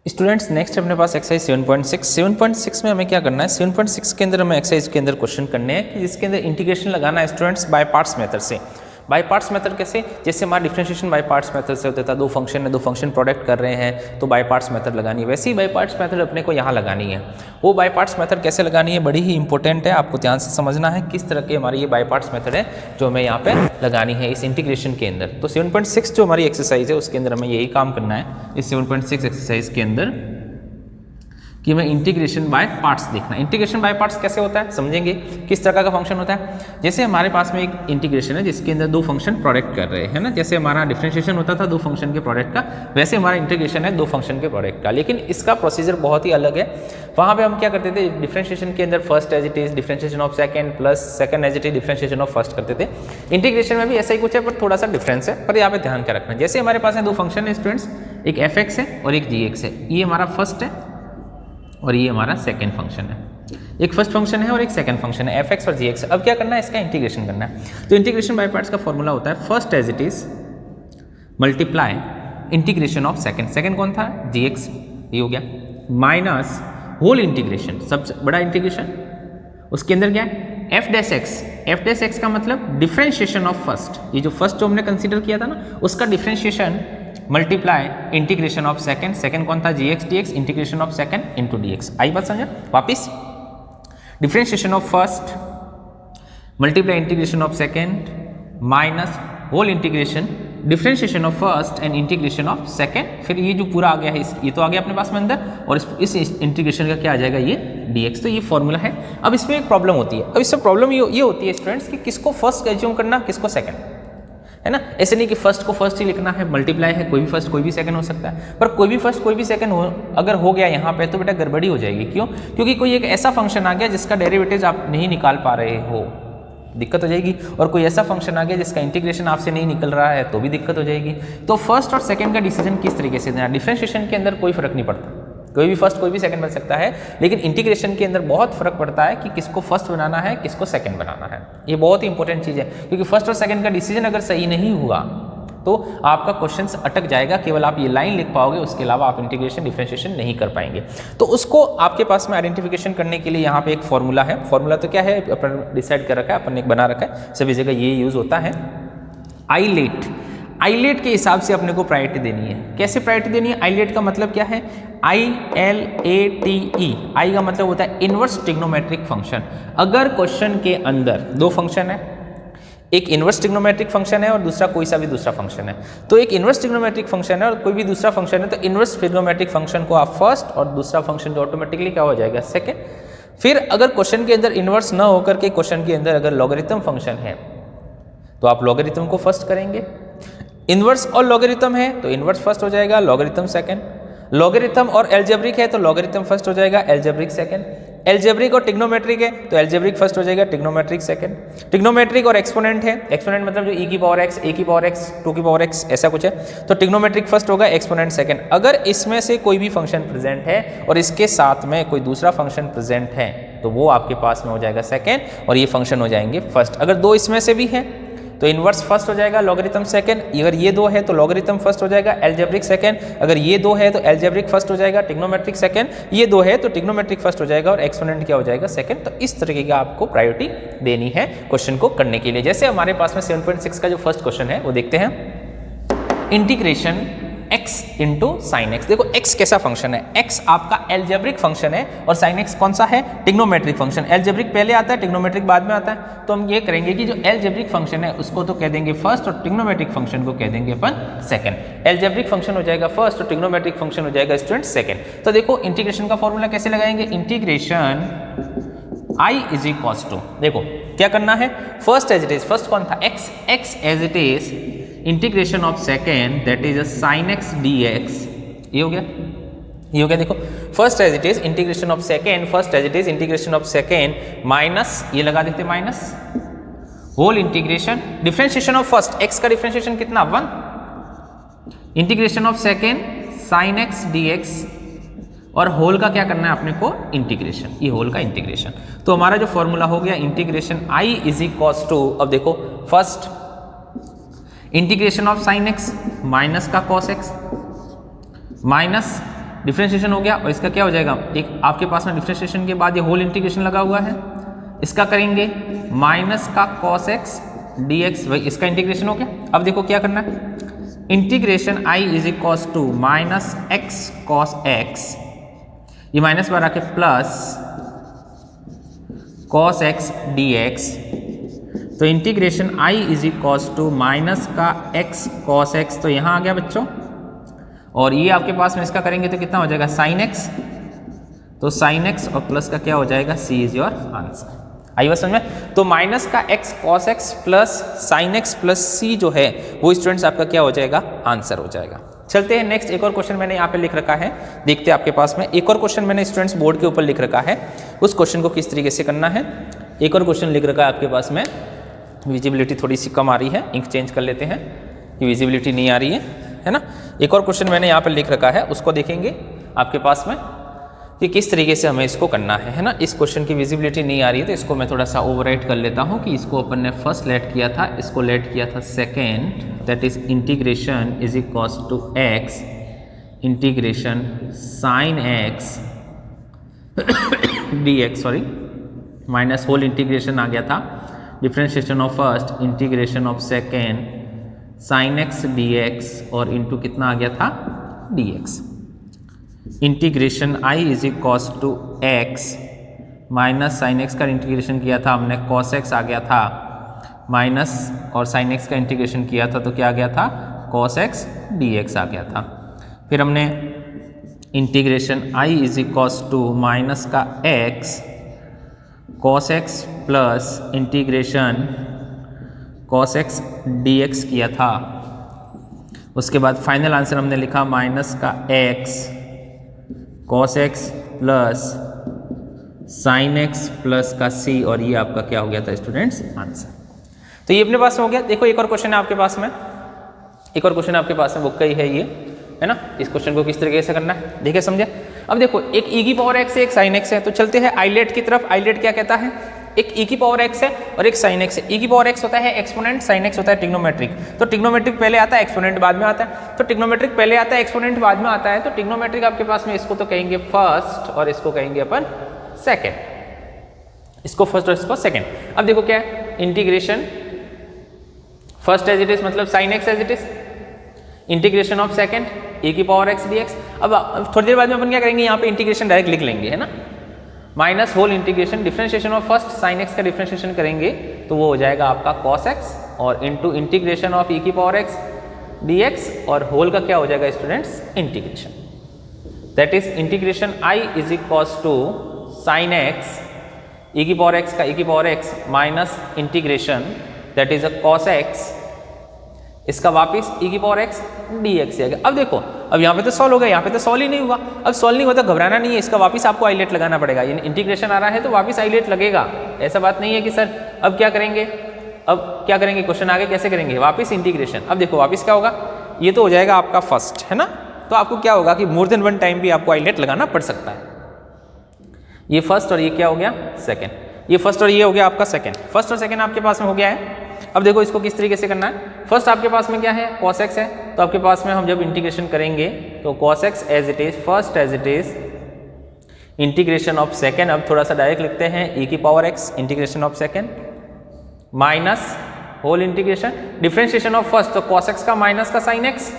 Students next अपने पास exercise 7.6 में हमें क्या करना है। 7.6 के अंदर हमें एक्सरसाइज के अंदर क्वेश्चन करने हैं कि जिसके अंदर इंटीग्रेशन लगाना है स्टूडेंट्स बाय पार्ट्स मेथड से। बाय पार्ट्स मेथड कैसे, जैसे हमारा डिफरेंशिएशन बाय पार्ट्स मेथड से होता था, दो फंक्शन है, दो फंक्शन प्रोडक्ट कर रहे हैं तो बाय पार्ट्स मेथड लगानी है, वैसे ही बाय पार्ट्स मेथड अपने को यहाँ लगानी है। वो बाय पार्ट्स मेथड कैसे लगानी है बड़ी ही इंपॉर्टेंट है, आपको ध्यान से समझना है किस तरह की हमारी ये बाय पार्ट्स मेथड है जो हमें यहाँ पे लगानी है इस इंटीग्रेशन के अंदर। तो 7.6 जो हमारी एक्सरसाइज है उसके अंदर हमें यही काम करना है इस 7.6 एक्सरसाइज के अंदर कि हमें इंटीग्रेशन बाय पार्ट्स देखना है। इंटीग्रेशन बाय पार्ट्स कैसे होता है समझेंगे, किस तरह का फंक्शन होता है। जैसे हमारे पास में एक इंटीग्रेशन है जिसके अंदर दो फंक्शन प्रोडक्ट कर रहे हैं ना, जैसे हमारा डिफरेंशिएशन होता था दो फंक्शन के प्रोडक्ट का, वैसे हमारा इंटीग्रेशन है दो फंक्शन के प्रोडक्ट का, लेकिन इसका प्रोसीजर बहुत ही अलग है। वहाँ पे हम क्या करते थे, डिफरेंशिएशन के अंदर first as it is differentiation of second plus second as it is differentiation of first करते थे। इंटीग्रेशन में भी ऐसा ही कुछ है पर थोड़ा सा डिफरेंस है, पर यहाँ पे ध्यान क्या रखना है। जैसे हमारे पास है दो फंक्शन है स्टूडेंट्स, एक fx है और एक gx है, ये हमारा फर्स्ट है और ये हमारा सेकंड फंक्शन है। एक फर्स्ट फंक्शन है और एक सेकंड फंक्शन है fx और gx। अब क्या करना है, इसका इंटीग्रेशन करना है। तो इंटीग्रेशन बाय पार्ट्स का फॉर्मूला होता है first as it is multiply integration of second, second कौन था gx, ये हो गया, माइनस होल इंटीग्रेशन सबसे बड़ा इंटीग्रेशन, उसके अंदर क्या है f डैश x का मतलब डिफरेंशिएशन ऑफ फर्स्ट, ये जो फर्स्ट जो हमने कंसीडर किया था ना उसका differentiation multiply integration of second, second कौन था gx dx, integration of second into dx। आई बात समझा, वापिस differentiation of first multiply integration of second minus whole integration differentiation of first and integration of second, फिर ये जो पूरा आ गया है ये तो आ गया अपने पास में अंदर, और इस इंटीग्रेशन का क्या आ जाएगा ये dx। तो ये फॉर्मूला है। अब इसमें एक प्रॉब्लम होती है, अब इससे प्रॉब्लम ये होती है स्टूडेंट्स कि किसको फर्स्ट एज्यूम करना किसको सेकंड, है ना। ऐसे नहीं कि फर्स्ट को फर्स्ट ही लिखना है, मल्टीप्लाई है, कोई भी फर्स्ट कोई भी सेकंड हो सकता है, पर कोई भी फर्स्ट कोई भी सेकंड हो अगर हो गया यहाँ पे तो बेटा गड़बड़ी हो जाएगी। क्यों? क्योंकि कोई एक ऐसा फंक्शन आ गया जिसका डेरिवेटिव आप नहीं निकाल पा रहे हो, दिक्कत हो जाएगी, और कोई ऐसा फंक्शन आ गया जिसका इंटीग्रेशन आपसे नहीं निकल रहा है तो भी दिक्कत हो जाएगी। तो फर्स्ट और सेकंड का डिसीजन किस तरीके से देना, डिफरेंशिएशन के अंदर कोई फर्क नहीं पड़ता, कोई भी फर्स्ट कोई भी सेकंड बन सकता है, लेकिन इंटीग्रेशन के अंदर बहुत फर्क पड़ता है कि किसको फर्स्ट बनाना है किसको सेकंड बनाना है। ये बहुत ही इंपॉर्टेंट चीज़ है, क्योंकि फर्स्ट और सेकंड का डिसीजन अगर सही नहीं हुआ तो आपका क्वेश्चन अटक जाएगा, केवल आप ये लाइन लिख पाओगे, उसके अलावा आप इंटीग्रेशन डिफरेंशिएशन नहीं कर पाएंगे। तो उसको आपके पास में आइडेंटिफिकेशन करने के लिए यहाँ पे एक फॉर्मूला है। फॉर्मूला तो क्या है अपन डिसाइड कर रखा है, अपन ने बना रखा है, सभी जगह ये यूज होता है। आईलेट के हिसाब से अपने को प्रायोरिटी देनी है। कैसे प्रायोरिटी देनी है, आईलेट का मतलब क्या है, ILATE, आई का मतलब होता है इनवर्स ट्रिग्नोमेट्रिक फंक्शन। अगर क्वेश्चन के अंदर दो फंक्शन है, एक इनवर्स ट्रिग्नोमेट्रिक फंक्शन है और दूसरा कोई सा भी दूसरा फंक्शन है, तो एक इनवर्स ट्रिग्नोमेट्रिक फंक्शन है और कोई भी दूसरा फंक्शन है, तो इनवर्स ट्रिग्नोमेट्रिक फंक्शन को आप फर्स्ट और दूसरा फंक्शन जो ऑटोमेटिकली क्या हो जाएगा सेकंड। फिर अगर क्वेश्चन के अंदर इनवर्स ना होकर के क्वेश्चन के अंदर अगर लॉगरिथम फंक्शन है तो आप लॉगरिथम को फर्स्ट करेंगे, इनवर्स और लॉगरिथम है तो इनवर्स फर्स्ट हो जाएगा, लॉगरिथम सेकंड, लॉगरिथम और एल्जेब्रिक है तो लॉगरिथम फर्स्ट हो जाएगा, एल्जेब्रिक सेकंड, एल्जेब्रिक और टिग्नोमेट्रिक है तो एल्जेब्रिक फर्स्ट हो जाएगा, टिग्नोमेट्रिक सेकंड, टिग्नोमेट्रिक और एक्सपोनेंट है, एक्सपोनेंट मतलब जो e की पावर x, a की पावर x, 2 की पावर x ऐसा कुछ है, तो टिग्नोमेट्रिक फर्स्ट होगा, एक्सपोनेंट सेकंड। अगर इसमें से कोई भी फंक्शन प्रेजेंट है और इसके साथ में कोई दूसरा फंक्शन प्रेजेंट है तो वो आपके पास में हो जाएगा सेकंड और ये फंक्शन हो जाएंगे फर्स्ट। अगर दो इसमें से भी है तो इनवर्स फर्स्ट हो जाएगा, लॉगरिथम सेकंड, अगर ये दो है तो लॉगरिथम फर्स्ट हो जाएगा, एल्जेब्रिक सेकंड, अगर ये दो है तो एल्जेब्रिक फर्स्ट हो जाएगा, टिग्नोमेट्रिक सेकंड, ये दो है तो टिग्नोमेट्रिक फर्स्ट हो जाएगा और एक्सपोनेंट क्या हो जाएगा सेकंड। तो इस तरीके का आपको प्रायोरिटी देनी है क्वेश्चन को करने के लिए। जैसे हमारे पास में 7.6 का जो फर्स्ट क्वेश्चन है वो देखते हैं, integration x into sine x. देखो x कैसा फंक्शन है, x आपका एल्जेब्रिक फंक्शन है और साइन x कौन सा है, टिग्नोमेट्रिक फंक्शन। एल्जेब्रिक पहले आता है, टिग्नोमेट्रिक बाद में आता है, तो हम ये करेंगे कि जो एल्जेब्रिक फंक्शन है उसको तो कह देंगे फर्स्ट और टिग्नोमेट्रिक फंक्शन को कह देंगे अपन सेकंड। एल्जेब्रिक फंक्शन हो जाएगा फर्स्ट और टिग्नोमेट्रिक फंक्शन हो जाएगा स्टूडेंट सेकंड। तो देखो इंटीग्रेशन का फॉर्मूला कैसे लगाएंगे, integration I is equals to, देखो क्या करना है, first as it is, first कौन था x as it is integration of second that is sin x dx, ये हो गया, देखो first as it is integration of second, first as it is integration of second minus, ये लगा देते minus whole integration differentiation of first, x का differentiation कितना 1, integration of second sin x dx, और होल का क्या करना है अपने को इंटीग्रेशन, ये होल का इंटीग्रेशन। तो हमारा जो फॉर्मूला हो गया integration I is equals to, अब देखो first integration of sine x minus का कॉस x माइनस डिफरेंशिएशन हो गया और इसका क्या हो जाएगा, एक आपके पास में डिफरेंशिएशन के बाद ये होल इंटीग्रेशन लगा हुआ है, इसका करेंगे माइनस का cos x dx, भाई इसका इंटीग्रेशन हो गया। अब देखो क्या करना है, integration i is equals to minus x cos x, ये माइनस बार आके प्लस cos x dx, तो integration i is equals to minus का x cos x, तो यहाँ आ गया बच्चों, और ये आपके पास में इसका करेंगे तो कितना हो जाएगा sin x, तो sin x और प्लस का क्या हो जाएगा c इज योर आंसर। आई बात समझ में, तो माइनस का x cos x plus sin x plus c जो है वो स्टूडेंट्स आपका क्या हो जाएगा, आंसर हो जाएगा। चलते हैं नेक्स्ट, एक और क्वेश्चन मैंने यहाँ पे लिख रखा है, देखते हैं आपके पास में एक और क्वेश्चन मैंने स्टूडेंट्स बोर्ड के ऊपर लिख रखा है, उस क्वेश्चन को किस तरीके से करना है। एक और क्वेश्चन लिख रखा है आपके पास में, विजिबिलिटी थोड़ी सी कम आ रही है, इंक चेंज कर लेते हैं कि विजिबिलिटी नहीं आ रही है ना। एक और क्वेश्चन मैंने यहाँ पर लिख रखा है, उसको देखेंगे आपके पास में कि किस तरीके से हमें इसको करना है ना। इस क्वेश्चन की विजिबिलिटी नहीं आ रही है तो इसको मैं थोड़ा सा ओवरराइट कर लेता हूँ कि इसको अपन ने फर्स्ट लेट किया था, इसको लेट किया था second, that is integration is equals to x integration sine x d x, sorry minus whole integration आ गया था, differentiation of first integration of second sine x d x और इंटू कितना आ गया था d x, integration I is equals to x minus sine x का integration किया था हमने cos x आ गया था, माइनस और साइन एक्स का इंटीग्रेशन किया था तो क्या आ गया था cos x dx आ गया था। फिर हमने integration i is equals to minus का x cos x plus integration cos x dx किया था। उसके बाद फाइनल आंसर हमने लिखा माइनस का x cos x plus sign x plus का c, और ये आपका क्या हो गया था स्टूडेंट्स आंसर। तो ये अपने पास में हो गया। देखो एक और क्वेश्चन है आपके पास में, एक और क्वेश्चन आपके पास में बुक का ही है ये, है ना। इस क्वेश्चन को किस तरीके से करना है देखिए समझे। अब देखो एक e की पावर x है, एक साइन x है, तो चलते हैं आइलेट की तरफ। आइलेट क्या कहता है, एक e की पावर x है और एक साइन x है। e की पावर x होता है एक्सपोनेंट, साइन x होता है ट्रिग्नोमेट्रिक। तो ट्रिग्नोमेट्रिक पहले आता है, एक्सपोनेंट बाद में आता है। तो ट्रिग्नोमेट्रिक पहले आता है, एक्सपोनेंट बाद में आता है। तो ट्रिग्नोमेट्रिक आपके पास में इसको तो कहेंगे फर्स्ट और इसको कहेंगे अपन सेकेंड, इसको फर्स्ट और इसको सेकेंड। अब देखो क्या है, integration first as it is मतलब sine x as it is, integration of second e की पावर x dx। अब थोड़ी देर बाद में अपन क्या करेंगे, यहाँ पे इंटीग्रेशन डायरेक्ट लिख लेंगे, है ना। Minus whole integration differentiation of first sine x का डिफरेंशिएशन करेंगे तो वो हो जाएगा आपका cos x और इंटू इंटीग्रेशन ऑफ e की पावर x dx और होल का क्या हो जाएगा students integration, that is integration i is equals to sine x e की पावर x का e की power x minus integration that is a cos x, इसका वापिस e की पावर x dx आ गया। अब देखो अब यहाँ पे तो सॉल्व हो गया, यहाँ पे तो सॉल्व ही नहीं हुआ। अब सॉल्व नहीं हुआ तो घबराना नहीं है, इसका वापिस आपको आइलेट लगाना पड़ेगा। इंटीग्रेशन आ रहा है तो वापिस आइलेट लगेगा, ऐसा बात नहीं है कि सर अब क्या करेंगे, अब क्या करेंगे, क्वेश्चन आगे कैसे करेंगे, वापिस इंटीग्रेशन। अब देखो वापिस क्या होगा, ये तो हो जाएगा आपका फर्स्ट, है ना। तो आपको क्या होगा कि मोर देन वन टाइम भी आपको आइलेट लगाना पड़ सकता है। ये फर्स्ट और ये क्या हो गया सेकेंड, ये फर्स्ट और ये हो गया आपका सेकेंड, फर्स्ट और सेकेंड आपके पास में हो गया है। अब देखो इसको किस तरीके से करना है। फर्स्ट आपके पास में क्या है cos x है, तो आपके पास में हम जब इंटीग्रेशन करेंगे तो cos x as it is first as it is integration of second. अब थोड़ा सा डायरेक्ट लिखते हैं e की power x integration of second minus whole integration differentiation of first, तो cos x का माइनस का साइन x,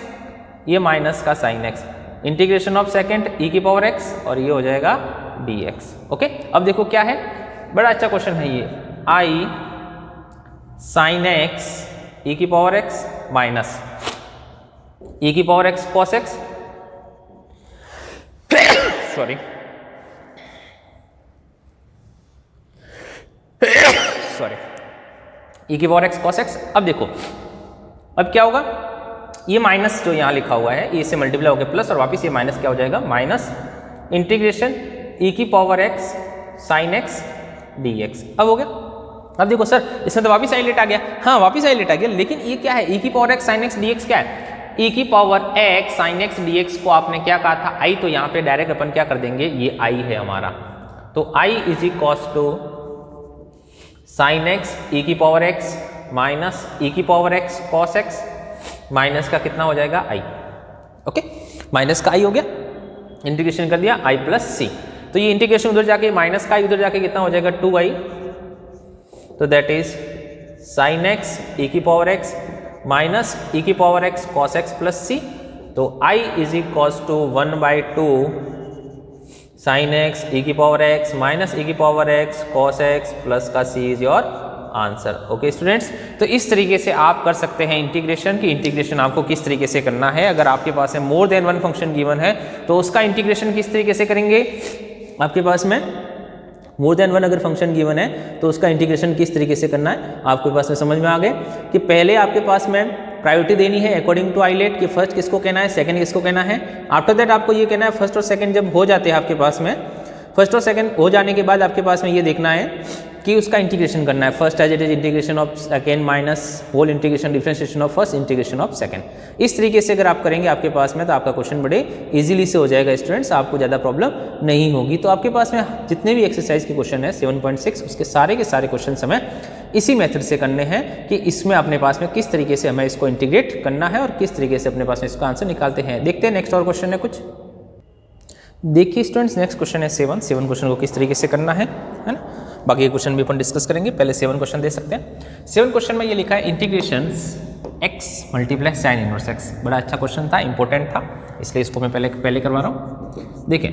ये माइनस का sine x, integration of second e की पावर x और ये हो जाएगा dx। ओके अब देखो क्या है, बड़ा अच्छा क्वेश्चन है ये, i साइन x e की पावर x माइनस e की power x cos x, sorry e की पावर x cos x। अब देखो अब क्या होगा, ये माइनस जो यहाँ लिखा हुआ है ये इससे मल्टीप्लाई हो गया प्लस और वापिस ये माइनस क्या हो जाएगा माइनस इंटीग्रेशन e की power x sine x dx। अब हो गया। अब देखो सर इसमें तो वापिस आइलेट आ गया, हाँ वापिस आइलेट आ गया, लेकिन ये क्या है e की power x sine x dx क्या है, e की power x sine x dx को आपने क्या कहा था i, तो यहाँ पे डायरेक्ट अपन क्या कर देंगे, ये i है हमारा, तो i is equals to sine x e की पावर x माइनस e की power x cos x minus का कितना हो जाएगा i। ओके माइनस का i हो गया। इंटीग्रेशन कर दिया i प्लस सी, तो ये इंटीग्रेशन उधर जाके माइनस का उधर जाके कितना हो जाएगा 2i, तो that is sine x e की पावर एक्स माइनस ई की power x cos x plus c, तो i is equals to 1/2 sine x e की पावर एक्स माइनस ई की power x cos x plus का c is your answer. Okay students, तो इस तरीके से आप कर सकते हैं इंटीग्रेशन की। इंटीग्रेशन आपको किस तरीके से करना है, अगर आपके पास में more than one function given है तो उसका इंटीग्रेशन किस तरीके से करेंगे, आपके पास में मोर देन वन अगर फंक्शन गिवन है तो उसका इंटीग्रेशन किस तरीके से करना है आपके पास में समझ में आ गए कि पहले आपके पास में प्रायोरिटी देनी है अकॉर्डिंग टू आइलेट कि फर्स्ट किसको कहना है, सेकंड किसको कहना है। आफ्टर दैट आपको ये कहना है फर्स्ट और सेकंड जब हो जाते हैं आपके पास में, फर्स्ट और सेकंड हो जाने के बाद आपके पास में ये देखना है कि उसका इंटीग्रेशन करना है। First as it is integration of second minus whole integration differentiation of first integration of second. इस तरीके से अगर आप करेंगे आपके पास में तो आपका क्वेश्चन बड़े इजीली से हो जाएगा स्टूडेंट्स, आपको ज़्यादा प्रॉब्लम नहीं होगी। तो आपके पास में जितने भी एक्सरसाइज के क्वेश्चन है 7.6 उसके सारे के सारे क्वेश्चन हमें इसी मेथड से करने हैं कि इसमें अपने पास में किस तरीके से हमें इसको इंटीग्रेट करना है और किस तरीके से अपने पास में इसका आंसर निकालते हैं। देखते हैं नेक्स्ट और क्वेश्चन है कुछ। देखिए स्टूडेंट्स नेक्स्ट क्वेश्चन है 7 क्वेश्चन को किस तरीके से करना है ना, बाकी क्वेश्चन भी अपन डिस्कस करेंगे, पहले 7 क्वेश्चन दे सकते हैं। 7 क्वेश्चन में ये लिखा है integration x multiply sign inverse x, बड़ा अच्छा क्वेश्चन था, इंपॉर्टेंट था, इसलिए इसको मैं पहले करवा रहा हूँ। देखें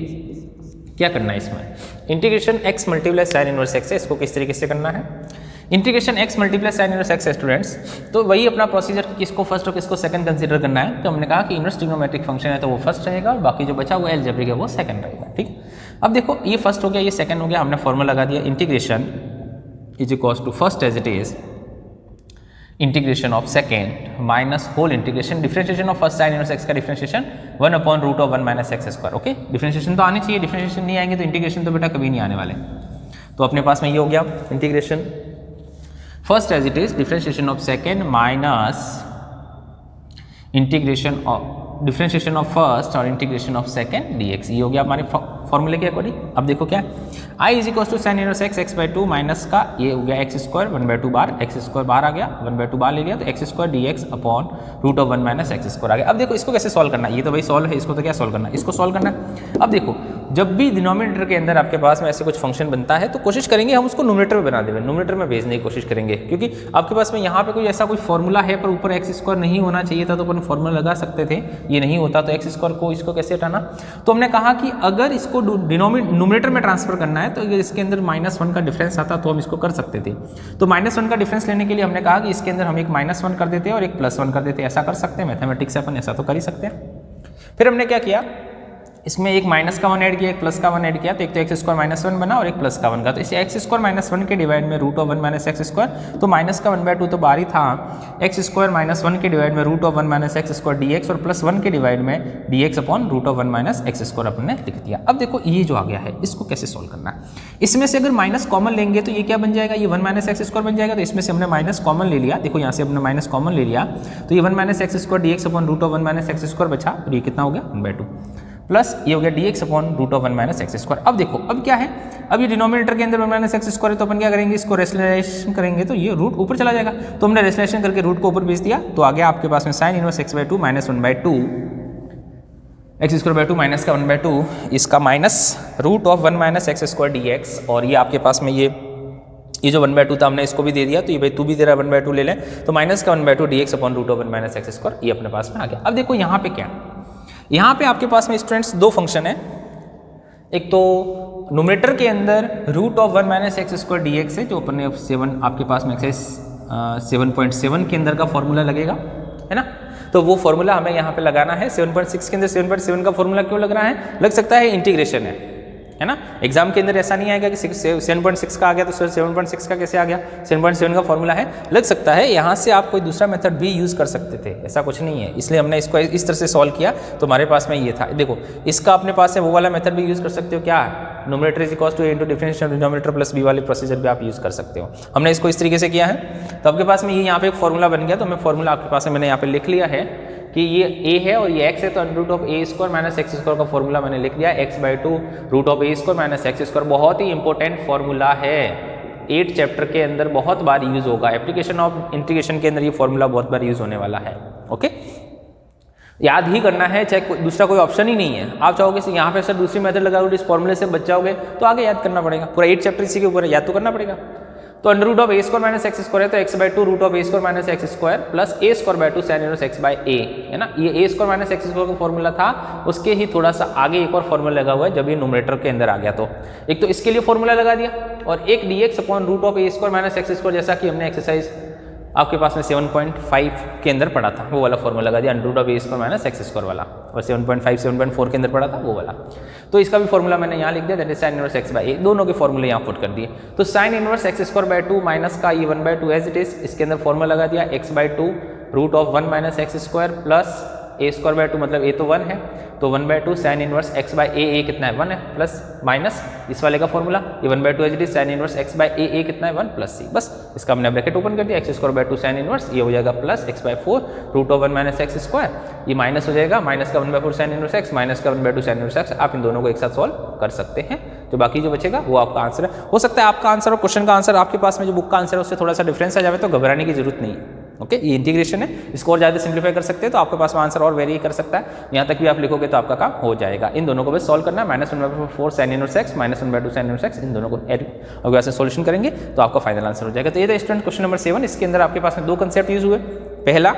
क्या करना है इसमें, integration x multiply sign inverse x है, इसको किस तरीके से करना है। Integration x multiply sign inverse x है स्टूडेंट्स, तो वही अपना प्रोसीजर कि किसको फर्स्ट और किसको सेकंड कंसीडर करना है। तो हमने कहा कि इनवर्स ट्रिग्नोमेट्रिक फंक्शन है तो वो फर्स्ट रहेगा और बाकी जो बचा हुआ अलजेब्रिक है वो सेकंड रहेगा। ठीक, अब देखो ये फर्स्ट हो गया ये सेकंड हो गया, हमने फॉर्मूला लगा दिया integration is equals to first as it is integration of second minus whole integration differentiation of first sine inverse x का differentiation 1/√1 minus x square. Okay, differentiation तो आनी चाहिए, डिफरेंशिएशन नहीं आएंगे तो इंटीग्रेशन तो बेटा कभी नहीं आने वाले। तो अपने पास में ये हो गया integration first as it is differentiation of second minus integration of differentiation of first और इंटीग्रेशन ऑफ सेकंड dx, ये हो गया हमारे फॉर्मूले के अकॉर्डिंग। अब देखो क्या i is equal to sine inverse x x/2 minus का ये हो गया x स्क्वायर 1/2 बार, x स्क्वायर बाहर आ गया 1/2 बार ले लिया तो x square dx upon √1 minus x square आ गया। अब देखो इसको कैसे सॉल्व करना है, ये तो भाई सॉल्व है, इसको तो क्या सॉल्व करना है, इसको सॉल्व करना है। अब देखो जब भी डिनोमिनेटर के अंदर आपके पास में ऐसे कुछ फंक्शन बनता है तो कोशिश करेंगे हम उसको न्यूमरेटर में बना देंगे, न्यूमरेटर में भेजने की कोशिश करेंगे, क्योंकि आपके पास में यहाँ पे कोई ऐसा कोई फॉर्मूला है पर ऊपर एक्स स्क्वायर नहीं होना चाहिए था तो अपन फॉर्मूला लगा सकते थे, ये नहीं होता तो एक्स स्क्वायर को इसको कैसे हटाना। तो हमने कहा कि अगर इसको न्यूमरेटर में ट्रांसफर करना है तो अगर इसके अंदर -1 का डिफरेंस आता तो हम इसको कर सकते थे। तो -1 का डिफरेंस लेने के लिए हमने कहा कि इसके अंदर हम एक -1 कर देते हैं और एक +1 कर देते हैं, ऐसा कर सकते हैं, मैथमेटिक्स से अपन ऐसा तो कर ही सकते हैं। फिर हमने क्या किया, इसमें एक माइनस का 1 ऐड किया, एक प्लस का 1 ऐड किया, तो एक तो एक्स स्क्वायर -1 बना और एक प्लस का 1 का, तो इसे एक्स स्क्वायर -1 के डिवाइड में √1 माइनस एक्स स्क्वायर, तो माइनस का 1/2 तो बाहर ही था, एक्स स्क्वायर -1 के डिवाइड में √1 माइनस एक्स स्क्वायर dx और +1 के डिवाइड में dx upon √1 minus x square upon ने लिख दिया। अब देखो ये जो आ गया है इसको कैसे सॉल्व करना है, इसमें से अगर माइनस कॉमन लेंगे तो ये क्या बन जाएगा, ये 1 माइनस एक्स स्क्वायर बन जाएगा, तो इसमें से हमने माइनस कॉमन ले लिया, देखो यहाँ से हमने माइनस कॉमन ले लिया तो ये 1 minus x square dx upon √1 minus x square बचा, और ये कितना हो गया 1/2 प्लस ये हो गया dx upon √1 minus x square. अब देखो अब क्या है, अब ये डिनोमिनेटर के अंदर 1 माइनस एक्स स्क्वायर है तो अपन क्या करेंगे, इसको रेशनलाइजेशन करेंगे तो ये रूट ऊपर चला जाएगा, तो हमने रेशनलाइजेशन करके रूट को ऊपर भेज दिया, तो आ गया आपके पास में sine inverse x/2 minus 1/2 x square 2 minus का 1/2 इसका minus √1 minus x square dx, और ये आपके पास में ये जो 1/2 था हमने इसको भी दे दिया, तो ये भाई तू भी दे रहा है 1/2 ले लें, तो माइनस का 1/2 dx upon √1 minus x square ये अपने पास में आ गया। अब देखो यहाँ पे क्या, यहाँ पे आपके पास में स्टूडेंट्स दो फंक्शन है, एक तो न्यूमरेटर के अंदर √1 माइनस एक्स स्क्वायर dx है जो अपन ने 7 आपके पास में एक्सरसाइज 7.7 के अंदर का फॉर्मूला लगेगा, है ना, तो वो फॉर्मूला हमें यहाँ पे लगाना है। 7.6 के अंदर 7.7 का फॉर्मूला क्यों लग रहा है, लग सकता है इंटीग्रेशन है ना, एग्जाम के अंदर ऐसा नहीं आएगा कि 7.6 का आ गया तो सर 7.6 का कैसे आ गया, 7.7 का फॉर्मूला है, लग सकता है यहाँ से आप कोई दूसरा मेथड भी यूज़ कर सकते थे, ऐसा कुछ नहीं है, इसलिए हमने इसको इस तरह से सॉल्व किया तो हमारे पास में ये था। देखो इसका अपने पास है वो वाला मेथड भी यूज़ कर सकते हो, क्या है numerator is equals to a into differentiation denominator plus b वाले प्रोसीजर भी आप यूज़ कर सकते हो। हमने इसको इस तरीके से किया है, तो आपके पास में ये यहाँ पे एक फॉर्मूला बन गया, तो मैं फॉर्मूला आपके पास में मैंने यहाँ पे लिख लिया है कि ये a है और ये x है, तो √a² माइनस एक्स स्क्वायर का फॉर्मूला मैंने लिख दिया, x/2 √a² minus x square, बहुत ही इंपॉर्टेंट फॉर्मूला है, 8 चैप्टर के अंदर बहुत बार यूज होगा, एप्लीकेशन ऑफ इंटीग्रेशन के अंदर ये फॉर्मूला बहुत बार यूज होने वाला है। ओके, याद ही करना है, चाहे दूसरा कोई ऑप्शन ही नहीं है। आप चाहोगे कि यहाँ पे सर दूसरी मेथड लगाओगे, इस फॉर्मूले से बच जाओगे, तो आगे याद करना पड़ेगा। पूरा 8 चैप्टर इसी के ऊपर याद तो करना पड़ेगा। तो under root of a square minus x square है, तो x/2 root of a square minus x square plus a square by 2 sine inverse x by a, है ना। ये a square minus x square का फॉर्मूला था, उसके ही थोड़ा सा आगे एक और फॉर्मूला लगा हुआ है जब ये न्यूमरेटर के अंदर आ गया। तो एक तो इसके लिए फॉर्मूला लगा दिया, और एक dx upon root of a square minus x square, जैसा कि हमने एक्सरसाइज आपके पास में 7.5 के अंदर पढ़ा था, वो वाला फॉर्मूला लगा दिया, under root of a square minus x square वाला, और 7.5 7.4 के अंदर पढ़ा था वो वाला। तो इसका भी फॉर्मूला मैंने यहाँ लिख दिया, that is sine inverse x by a, दोनों के फॉर्मूले यहाँ पुट कर दिए। तो sine inverse x square by 2 minus का ये 1/2 एज इट इज, इसके अंदर फॉर्मूला लगा दिया x/2 root of 1 minus x square plus a square by 2, मतलब ए तो 1 है, तो 1/2 sine inverse x by a कितना है 1 है, प्लस माइनस इस वाले का फॉर्मूला ये 1/2 as it is sine inverse x by a कितना है 1 प्लस c, बस इसका हमने ब्रैकेट ओपन कर दिया, x square by 2 sine inverse, ये हो जाएगा plus x/4 root of 1 minus x square, ये माइनस हो जाएगा, माइनस का 1/4 साइन इनवर्स x माइनस का 1/2 साइन इनवर्स x। आप इन दोनों को एक साथ सॉल्व कर सकते हैं, तो बाकी जो बचेगा वो आपका आंसर है। हो सकता है आपका आंसर और क्वेश्चन का आंसर आपके पास में जो बुक का आंसर है उससे थोड़ा सा डिफरेंस आ जाए, तो घबराने की जरूरत नहीं है। ओके, ये इंटीग्रेशन है, इसको और ज़्यादा सिंप्लीफाई कर सकते हैं, तो आपके पास में आंसर और वेरी कर सकता है, यहाँ तक भी आप लिखोगे तो आपका काम हो जाएगा। इन दोनों को बस सॉल्व करना है, -1/4 sign inverse x minus 1/2 sine inverse x, इन दोनों को अगर ऐसे सॉल्यूशन करेंगे तो आपका फाइनल आंसर हो जाएगा। तो ये था स्टूडेंट क्वेश्चन नंबर 7। इसके अंदर आपके पास में दो कंसेप्ट यूज हुए, पहला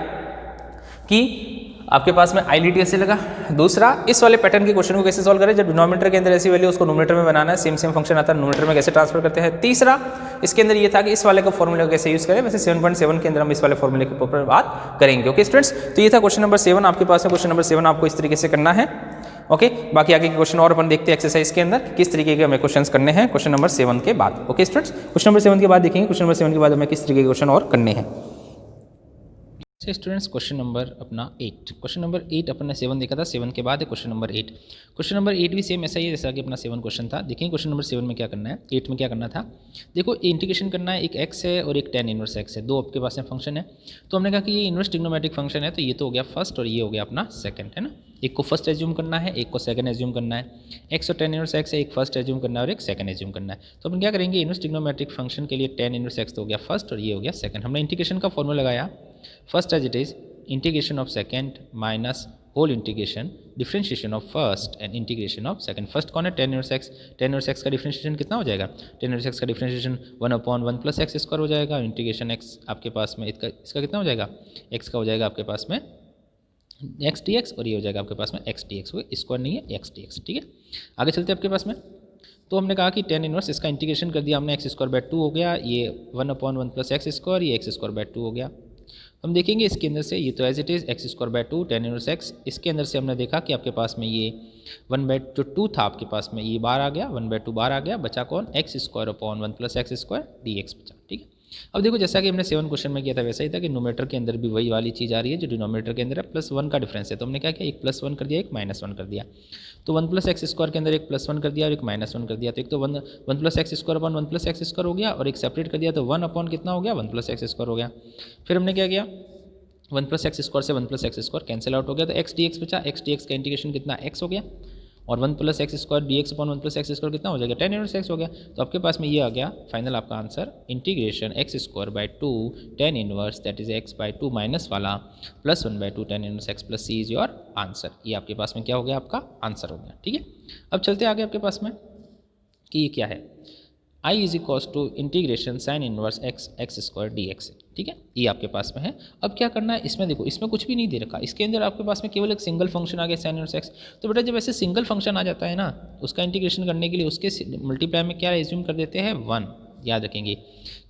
कि आपके पास में आइडेंटिटी ऐसे लगा, दूसरा इस वाले पैटर्न के क्वेश्चन को कैसे सॉल्व करें, जब डिनोमिनेटर के अंदर ऐसी वैल्यू उसको न्यूमरेटर में बनाना है, सेम फंक्शन आता है, न्यूमरेटर में कैसे ट्रांसफर करते हैं। तीसरा इसके अंदर ये था कि इस वाले का फॉर्मूला कैसे यूज करें, वैसे 7.7 के अंदर हम इस वाले फॉर्मूले के ऊपर बात करेंगे। ओके स्टूडेंट्स, तो ये था क्वेश्चन नंबर 7 आपके पास में। क्वेश्चन नंबर 7 आपको इस तरीके से करना है। ओके, बाकी आगे के क्वेश्चन और अपन देखते हैं एक्सरसाइज के अंदर किस तरीके के हमें क्वेश्चंस करने हैं क्वेश्चन नंबर 7 के बाद। ओके स्टूडेंट्स, क्वेश्चन नंबर 7 के बाद देखेंगे क्वेश्चन नंबर 7 के बाद हमें किस तरीके के क्वेश्चन और करने हैं। स्टूडेंट्स, क्वेश्चन नंबर अपना 8, क्वेश्चन नंबर 8 अपन ने 7 देखा था, 7 के बाद है क्वेश्चन नंबर 8। क्वेश्चन नंबर 8 भी सेम ऐसा ही है जैसा कि अपना 7 क्वेश्चन था। देखिए क्वेश्चन नंबर 7 में क्या करना है, 8 में क्या करना था। देखो इंटीग्रेशन करना है, एक x है और एक tan इनवर्स x है, दो आपके पास में फंक्शन है। तो हमने कहा कि ये इनवर्स ट्रिग्नोमेट्रिक फंक्शन है, तो ये तो हो गया फर्स्ट और ये हो गया अपना सेकंड, है ना। एक को फर्स्ट एज्यूम करना है, एक को सेकंड एज्यूम करना है। x और tan इनवर्स x है, एक फर्स्ट एज्यूम करना है और एक सेकंड एज्यूम करना है। तो अपन क्या करेंगे, इनवर्स ट्रिग्नोमेट्रिक फंक्शन के लिए tan इनवर्स x तो हो गया फर्स्ट और ये हो गया सेकंड। हमने इंटीग्रेशन का फॉर्मूला लगाया, first as it is integration of second minus whole integration differentiation of first and integration of second. First कौन है, tan inverse x, tan inverse x का डिफरेंशिएशन कितना हो जाएगा, tan इनवर्स x का डिफरेंशिएशन 1/1 प्लस एक्स स्क्वायर हो जाएगा, integration x आपके पास में इसका कितना हो जाएगा, x का हो जाएगा आपके पास में x dx और ये हो जाएगा आपके पास में x dx, वो स्क्वायर नहीं है x dx, ठीक है। आगे चलते हैं आपके पास में। तो हमने कहा कि tan इनवर्स इसका इंटीग्रेशन कर दिया हमने, x स्क्वायर बाय 2 हो गया, ये 1/1 प्लस एक्स स्क्वायर, ये x स्क्वायर बाय 2 हो गया। हम देखेंगे इसके अंदर से, ये तो as it is x square by 2 tan inverse x, इसके अंदर से हमने देखा कि आपके पास में ये 1/2 था आपके पास में, ये बाहर आ गया, 1/2 बाहर आ गया, बचा कौन, x square upon 1 plus x square dx बचा, ठीक है। अब देखो जैसा कि हमने 7 क्वेश्चन में किया था वैसा ही था कि न्यूमरेटर के अंदर भी वही वाली चीज़ आ रही है जो डिनोमिनेटर के अंदर है, +1 का डिफरेंस है। तो हमने क्या किया, एक +1 कर दिया, एक -1 कर दिया। तो 1 प्लस एक्स स्क्वायर के अंदर एक +1 कर दिया और एक -1 कर दिया। तो एक तो 1 plus x square upon 1 plus x square हो गया, और एक सेपरेट कर दिया तो 1 अपॉन कितना हो गया, 1 प्लस एक्स स्क्वायर हो गया। फिर हमने क्या किया, 1 प्लस एक्स स्क्वायर से 1 plus x square cancel out हो गया, तो एक्स dx बचा, एक्स dx का इंटीग्रेशन कितना x हो गया, और 1 plus x square dx upon 1 plus x square कितना हो जाएगा, tan इनवर्स x हो गया। तो आपके पास में ये आ गया फाइनल आपका answer, integration x square by 2 tan inverse that is x by 2 minus वाला plus 1/2 tan inverse x plus c is your answer. ये आपके पास में क्या हो गया, आपका आंसर हो गया, ठीक है। अब चलते आगे आपके पास में कि ये क्या है, I is equals to integration sine inverse x square dx, ठीक है, ये आपके पास में है। अब क्या करना है, इसमें देखो इसमें कुछ भी नहीं दे रखा, इसके अंदर आपके पास में केवल एक सिंगल फंक्शन आ गया साइन इनवर्स x। तो बेटा जब ऐसे सिंगल फंक्शन आ जाता है ना, उसका इंटीग्रेशन करने के लिए उसके मल्टीप्लाई में क्या एज्यूम कर देते हैं, 1। याद रखेंगे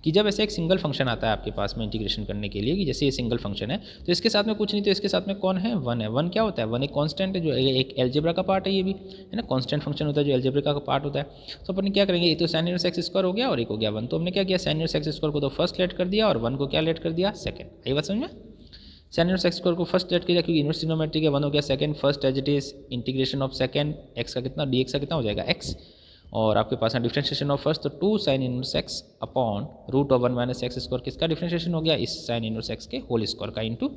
कि जब ऐसे एक सिंगल फंक्शन आता है आपके पास में इंटीग्रेशन करने के लिए, कि जैसे ये सिंगल फंक्शन है तो इसके साथ में कुछ नहीं, तो इसके साथ में कौन है, 1 है। 1 क्या होता है, 1 एक कांस्टेंट है, जो एक अलजेब्रा का पार्ट है, ये भी है ना, कांस्टेंट फंक्शन होता है जो अलजेब्रा का पार्ट होता है। तो अपन क्या करेंगे, ये तो साइन इनवर्स एक्स स्क्वायर हो गया और एक हो गया 1। तो हमने क्या किया, साइन इनवर्स एक्स स्क्वायर को तो फर्स्ट लेट कर दिया और 1 को क्या लेट कर दिया, सेकंड। ये बात समझ में, साइन इनवर्स एक्स स्क्वायर को फर्स्ट लेट किया क्योंकि इनवर्स ट्रिग्नोमेट्रिक है, 1 हो गया second, first as it is integration of second x का कितना, dx का कितना हो जाएगा x, और आपके पास है डिफरेंशिएशन ऑफ फर्स्ट, तो 2 sine inverse x upon root of 1 minus x square, किसका डिफरेंशिएशन हो गया, इस साइन इनवर्स x के होल स्क्वायर का इंटू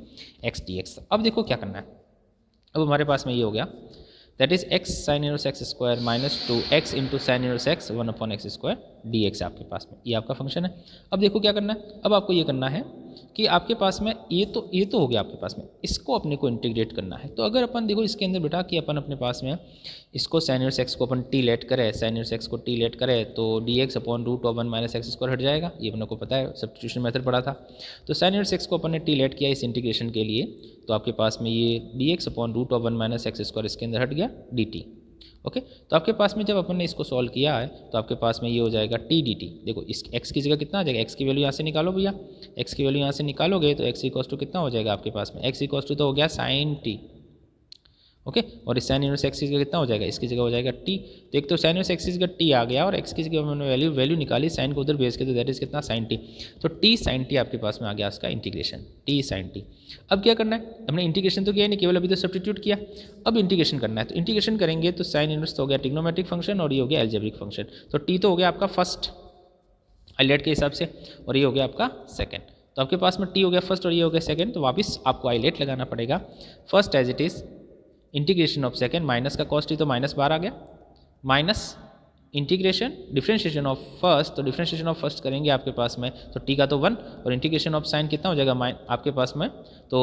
एक्स dx। अब देखो क्या करना है, अब हमारे पास में ये हो गया that is x sign inverse x square minus 2x into sine inverse x 1 upon x square dx आपके पास में, ये आपका फंक्शन है। अब देखो क्या करना है, अब आपको ये करना है कि आपके पास में ये तो हो गया आपके पास में, इसको अपने को इंटीग्रेट करना है। तो अगर अपन देखो इसके अंदर बेटा कि अपन अपने पास में इसको साइन इनवर्स एक्स को अपन टी लेट करें, साइन इनवर्स एक्स को टी लेट करें तो d x upon root of 1 minus x square हट जाएगा। ये अपने को पता है, सब्स्टिट्यूशन मेथड पढ़ा था। तो साइन इनवर्स एक्स को अपन ने टी लेट किया इस इंटीग्रेशन के लिए, तो आपके पास में ये d x upon root of 1 minus x square इसके अंदर हट गया डी टी। ओके, तो आपके पास में जब अपन ने इसको सॉल्व किया है तो आपके पास में ये हो जाएगा टी डी टी। देखो इस एक्स की जगह कितना आ जाएगा, एक्स की वैल्यू यहाँ से निकालो भैया, एक्स की वैल्यू यहाँ से निकालोगे तो एक्स इक्वल्स टू कितना हो जाएगा आपके पास में, एक्स इक्वल्स टू तो हो गया साइन टी। ओके, और इस साइन इनवर्स एक्स की जगह कितना हो जाएगा, इसकी जगह हो जाएगा टी। तो एक तो साइन इनवर्स एक्स की जगह टी आ गया और एक्स की जगह हमने वैल्यू निकाली, साइन को उधर भेज के, तो दैट इज कितना साइन टी। तो टी साइन टी आपके पास में आ गया उसका इंटीग्रेशन, टी साइन टी। अब क्या करना है, हमने इंटीग्रेशन तो किया नहीं, केवल अभी तो सब्स्टिट्यूट किया, अब इंटीग्रेशन करना है। तो इंटीग्रेशन करेंगे तो साइन इनवर्स तो हो गया ट्रिग्नोमेट्रिक फंक्शन और ये हो गया अलजेब्रिक फंक्शन। तो टी तो हो गया आपका फर्स्ट आइलेट के हिसाब से और ये हो गया आपका सेकंड। तो आपके पास में टी हो गया फर्स्ट और ये हो गया सेकंड, तो वापस आपको आइलेट लगाना पड़ेगा। First as it is integration of second, minus का कॉस्ट टी तो माइनस बार आ गया, minus integration differentiation of first, तो डिफरेंशिएशन ऑफ फर्स्ट करेंगे आपके पास में तो टी का तो 1 और इंटीग्रेशन ऑफ साइन कितना हो जाएगा आपके पास में, तो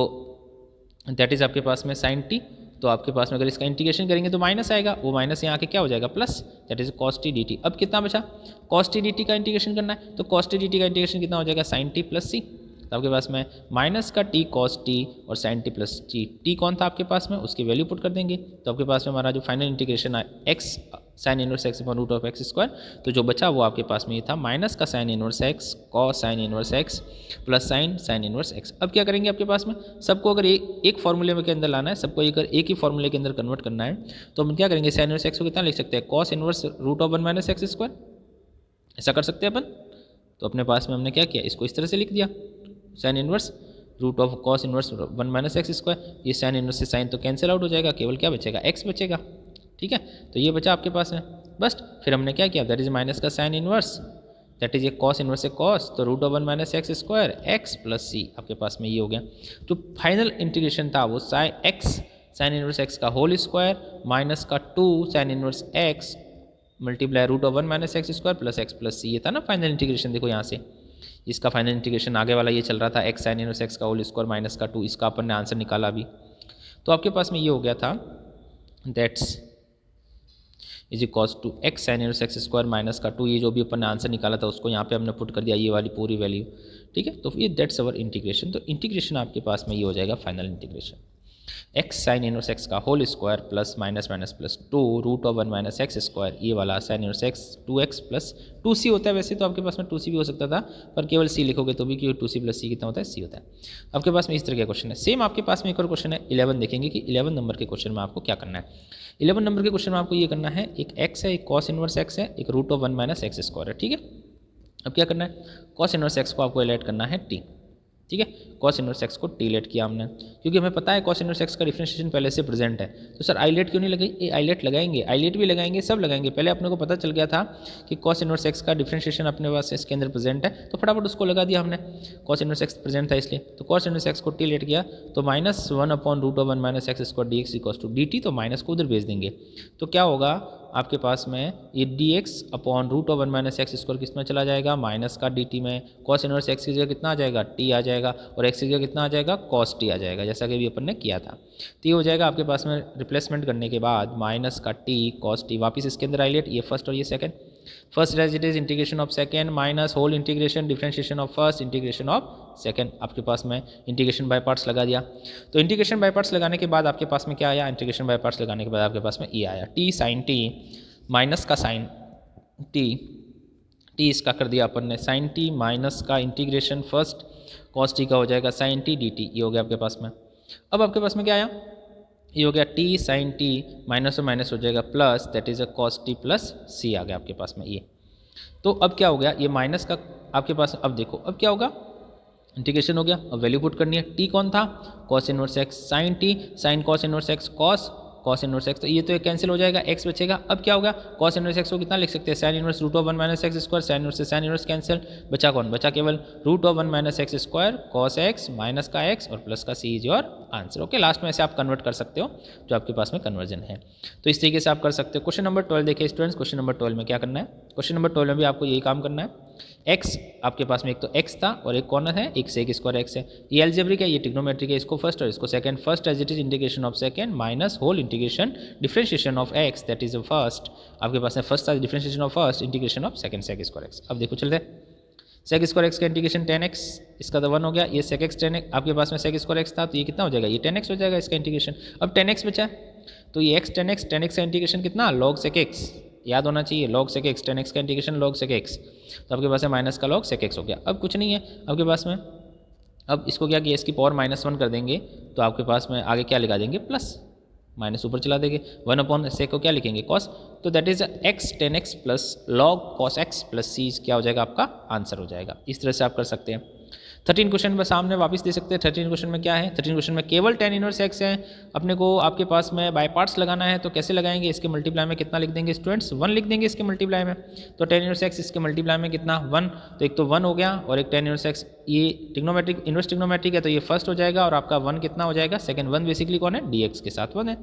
दैट इज़ आपके पास में साइन टी। तो आपके पास में अगर इसका इंटीग्रेशन करेंगे तो माइनस आएगा, वो माइनस यहाँ आके क्या हो जाएगा plus, that is cos T D T. अब कितना बचा, कॉस टी डी टी का इंटीग्रेशन करना है, तो कॉस टी डी टी का इंटीग्रेशन कितना हो जाएगा साइन टी प्लस सी। तो आपके पास में माइनस का टी कॉस टी और sine T plus T, T कौन था आपके पास में उसकी वैल्यू पुट कर देंगे। तो आपके पास में हमारा जो फाइनल इंटीग्रेशन है x sine inverse x upon root of x square, तो जो बचा वो आपके पास में ये था माइनस का sine inverse x cos sine inverse x plus sign inverse x. अब क्या करेंगे आपके पास में सबको अगर एक फॉर्मूले के अंदर लाना है, सबको एक ही फॉर्मूले के अंदर कन्वर्ट करना है, तो हम क्या करेंगे साइन इनवर्स एक्स को कितना लिख सकते हैं, cos inverse root of 1 minus x square, ऐसा कर सकते हैं अपन। तो अपने पास में हमने क्या किया, इसको इस तरह से लिख दिया sine inverse root of cos inverse 1 minus x square. ये साइन इनवर्स से साइन तो कैंसिल आउट हो जाएगा, केवल क्या बचेगा एक्स बचेगा, ठीक है। तो ये बचा आपके पास में बस। फिर हमने क्या किया, दैट इज माइनस का sine inverse, that is a cos inverse से कॉस, तो root of 1 minus x square x plus c आपके पास में ये हो गया। जो फाइनल इंटीग्रेशन था वो साइन इनवर्स एक्स का होल स्क्वायर माइनस का 2 sine inverse x multiply root of 1 minus x square plus x plus c, ये था ना फाइनल इंटीग्रेशन। देखो यहाँ से इसका फाइनल इंटीग्रेशन आगे वाला ये चल रहा था एक्स साइन इनवर्स एक्स का होल स्क्वायर माइनस का 2, इसका अपन ने आंसर निकाला अभी। तो आपके पास में ये हो गया था that's is equals to x sine inverse x square minus का 2, ये जो भी अपन ने आंसर निकाला था उसको यहाँ पे हमने पुट कर दिया ये वाली पूरी वैल्यू, ठीक है। तो ये दैट्स अवर इंटीग्रेशन। तो इंटीग्रेशन आपके पास में ये हो जाएगा final integration x sine inverse x का whole square plus minus minus plus 2 root of 1 minus x square, ये वाला sign inverse x 2x plus 2c होता है। वैसे तो आपके पास में 2c भी हो सकता था पर केवल c लिखोगे तो भी, क्योंकि 2c प्लस c कितना होता है c होता है आपके पास में। इस तरह का क्वेश्चन है। सेम आपके पास में एक और क्वेश्चन है 11, देखेंगे कि 11 नंबर के क्वेश्चन में आपको क्या करना है। 11 नंबर के क्वेश्चन में आपको ये करना है, एक x है, एक कॉस इनवर्स एक्स है, एक root of 1 minus x square है, ठीक है। अब क्या करना है, कॉस इनवर्स एक्स को आपको एलाइट करना है t, ठीक है। कॉस इनवर्स एक्स को टी लेट किया हमने, क्योंकि हमें पता है कॉस इनवर्स एक्स का डिफरेंशिएशन पहले से प्रेजेंट है। तो सर आइलेट क्यों नहीं लगाई, ये आइलेट लगाएंगे, आइलेट भी लगाएंगे, सब लगाएंगे। पहले अपने को पता चल गया था कि कॉस इनवर्स एक्स का डिफरेंशिएशन अपने पास इसके अंदर प्रेजेंट है, तो फटाफट उसको लगा दिया हमने, कॉस इनवर्स एक्स प्रेजेंट था इसलिए। तो कॉस इनवर्स एक्स को टी लेट किया तो minus 1 upon root of 1 minus x square d x equals to d T, तो माइनस को उधर भेज देंगे तो क्या होगा आपके पास में, ये d x upon root of 1 minus x square किस में चला जाएगा, माइनस का डी टी में, कॉस इनवर्स एक्स की जगह कितना आ जाएगा टी आ जाएगा और एक्स की जगह कितना आ जाएगा कॉस टी आ जाएगा, जैसा कि अभी अपन ने किया था। तो ये हो जाएगा आपके पास में रिप्लेसमेंट करने के बाद माइनस का टी कॉस टी, वापस इसके अंदर आइलेट, ये फर्स्ट और ये second. First as it is integration of second minus whole integration differentiation of first integration of second, आपके पास में इंटीग्रेशन बाय पार्ट्स लगा दिया। तो इंटीग्रेशन बाय पार्ट्स लगाने के बाद आपके पास में क्या आया, इंटीग्रेशन बाय पार्ट्स लगाने के बाद आपके पास में ये आया टी साइन टी माइनस का साइन टी, टी इसका कर दिया अपन ने साइन टी माइनस का इंटीग्रेशन फर्स्ट कॉस टी का हो जाएगा साइन टी डी टी, ये हो गया आपके पास में। अब आपके पास में क्या आया, ये हो गया टी साइन टी माइनस और माइनस हो जाएगा plus, that is a cos t plus c आ गया आपके पास में ये। तो अब क्या हो गया, ये माइनस का आपके पास, अब देखो अब क्या होगा, इंटीग्रेशन हो गया, अब वैल्यू पुट करनी है। टी कौन था, cos inverse x sine T sine cos inverse x cos inverse x, तो ये तो कैंसिल हो जाएगा, एक्स बचेगा। अब क्या होगा, कॉस इनवर्स एक्स को कितना लिख सकते हैं, sine inverse root of 1 minus x square, sine inverse से साइन इनवर्स कैंसिल, बचा कौन, बचा केवल root of 1 minus x square cos x minus का एक्स और प्लस का c is your answer. Okay, last में ऐसे आप कन्वर्ट कर सकते हो जो आपके पास में कन्वर्जन है। तो इस तरीके से आप कर सकते हो। क्वेश्चन नंबर 12 देखिए स्टूडेंट्स, क्वेश्चन नंबर 12 में क्या करना है, क्वेश्चन नंबर 12 में भी आपको यही काम करना है। एक्स आपके पास में एक तो एक्स था और एक कॉर्नर है, एक सेक स्क्वायर एक्स है। ये एल्जेब्रिक है, ये ट्रिग्नोमेट्रिक है, इसको फर्स्ट और इसको second. First as it is integration of second minus whole integration differentiation of x, that is first. आपके पास में फर्स्ट था differentiation of first integration of second sec square x. अब देखो चलते हैं, सेक स्क्वायर एक्स का इंटीग्रेशन 10x, इसका तो 1 हो गया। ये सेक एक्स 10x, आपके पास में सेक स्क्वायर एक्स था तो ये कितना हो जाएगा, ये 10x हो जाएगा इसका इंटीग्रेशन। अब 10x बचा तो ये x 10x, 10x का इंटीग्रेशन कितना, log sec x, याद होना चाहिए log sec x, 10x का इंटीग्रेशन log sec x, तो आपके पास है माइनस का log sec x हो गया। अब कुछ नहीं है आपके पास में, अब इसको क्या किया, इसकी पावर -1 कर देंगे तो आपके पास में आगे क्या लगा देंगे, प्लस, माइनस ऊपर चला देंगे, 1/sec को क्या लिखेंगे, cos, तो that is x 10x plus log cos x plus c क्या हो जाएगा, आपका आंसर हो जाएगा। इस तरह से आप कर सकते हैं। 13 क्वेश्चन में सामने वापस दे सकते हैं। 13 क्वेश्चन में क्या है, 13 क्वेश्चन में केवल tan इनवर्स x है, अपने को आपके पास में बाय पार्ट्स लगाना है, तो कैसे लगाएंगे, इसके मल्टीप्लाई में कितना लिख देंगे स्टूडेंट्स, 1 लिख देंगे इसके मल्टीप्लाई में। तो tan इनवर्स x इसके मल्टीप्लाई में कितना 1, तो एक तो 1 हो गया और एक tan इनवर्स x, ये ट्रिग्नोमेट्रिक इनवर्स ट्रिग्नोमेट्रिक है तो ये फर्स्ट हो जाएगा और आपका 1 कितना हो जाएगा, सेकंड 1 बेसिकली कौन है, dx के साथ 1 है।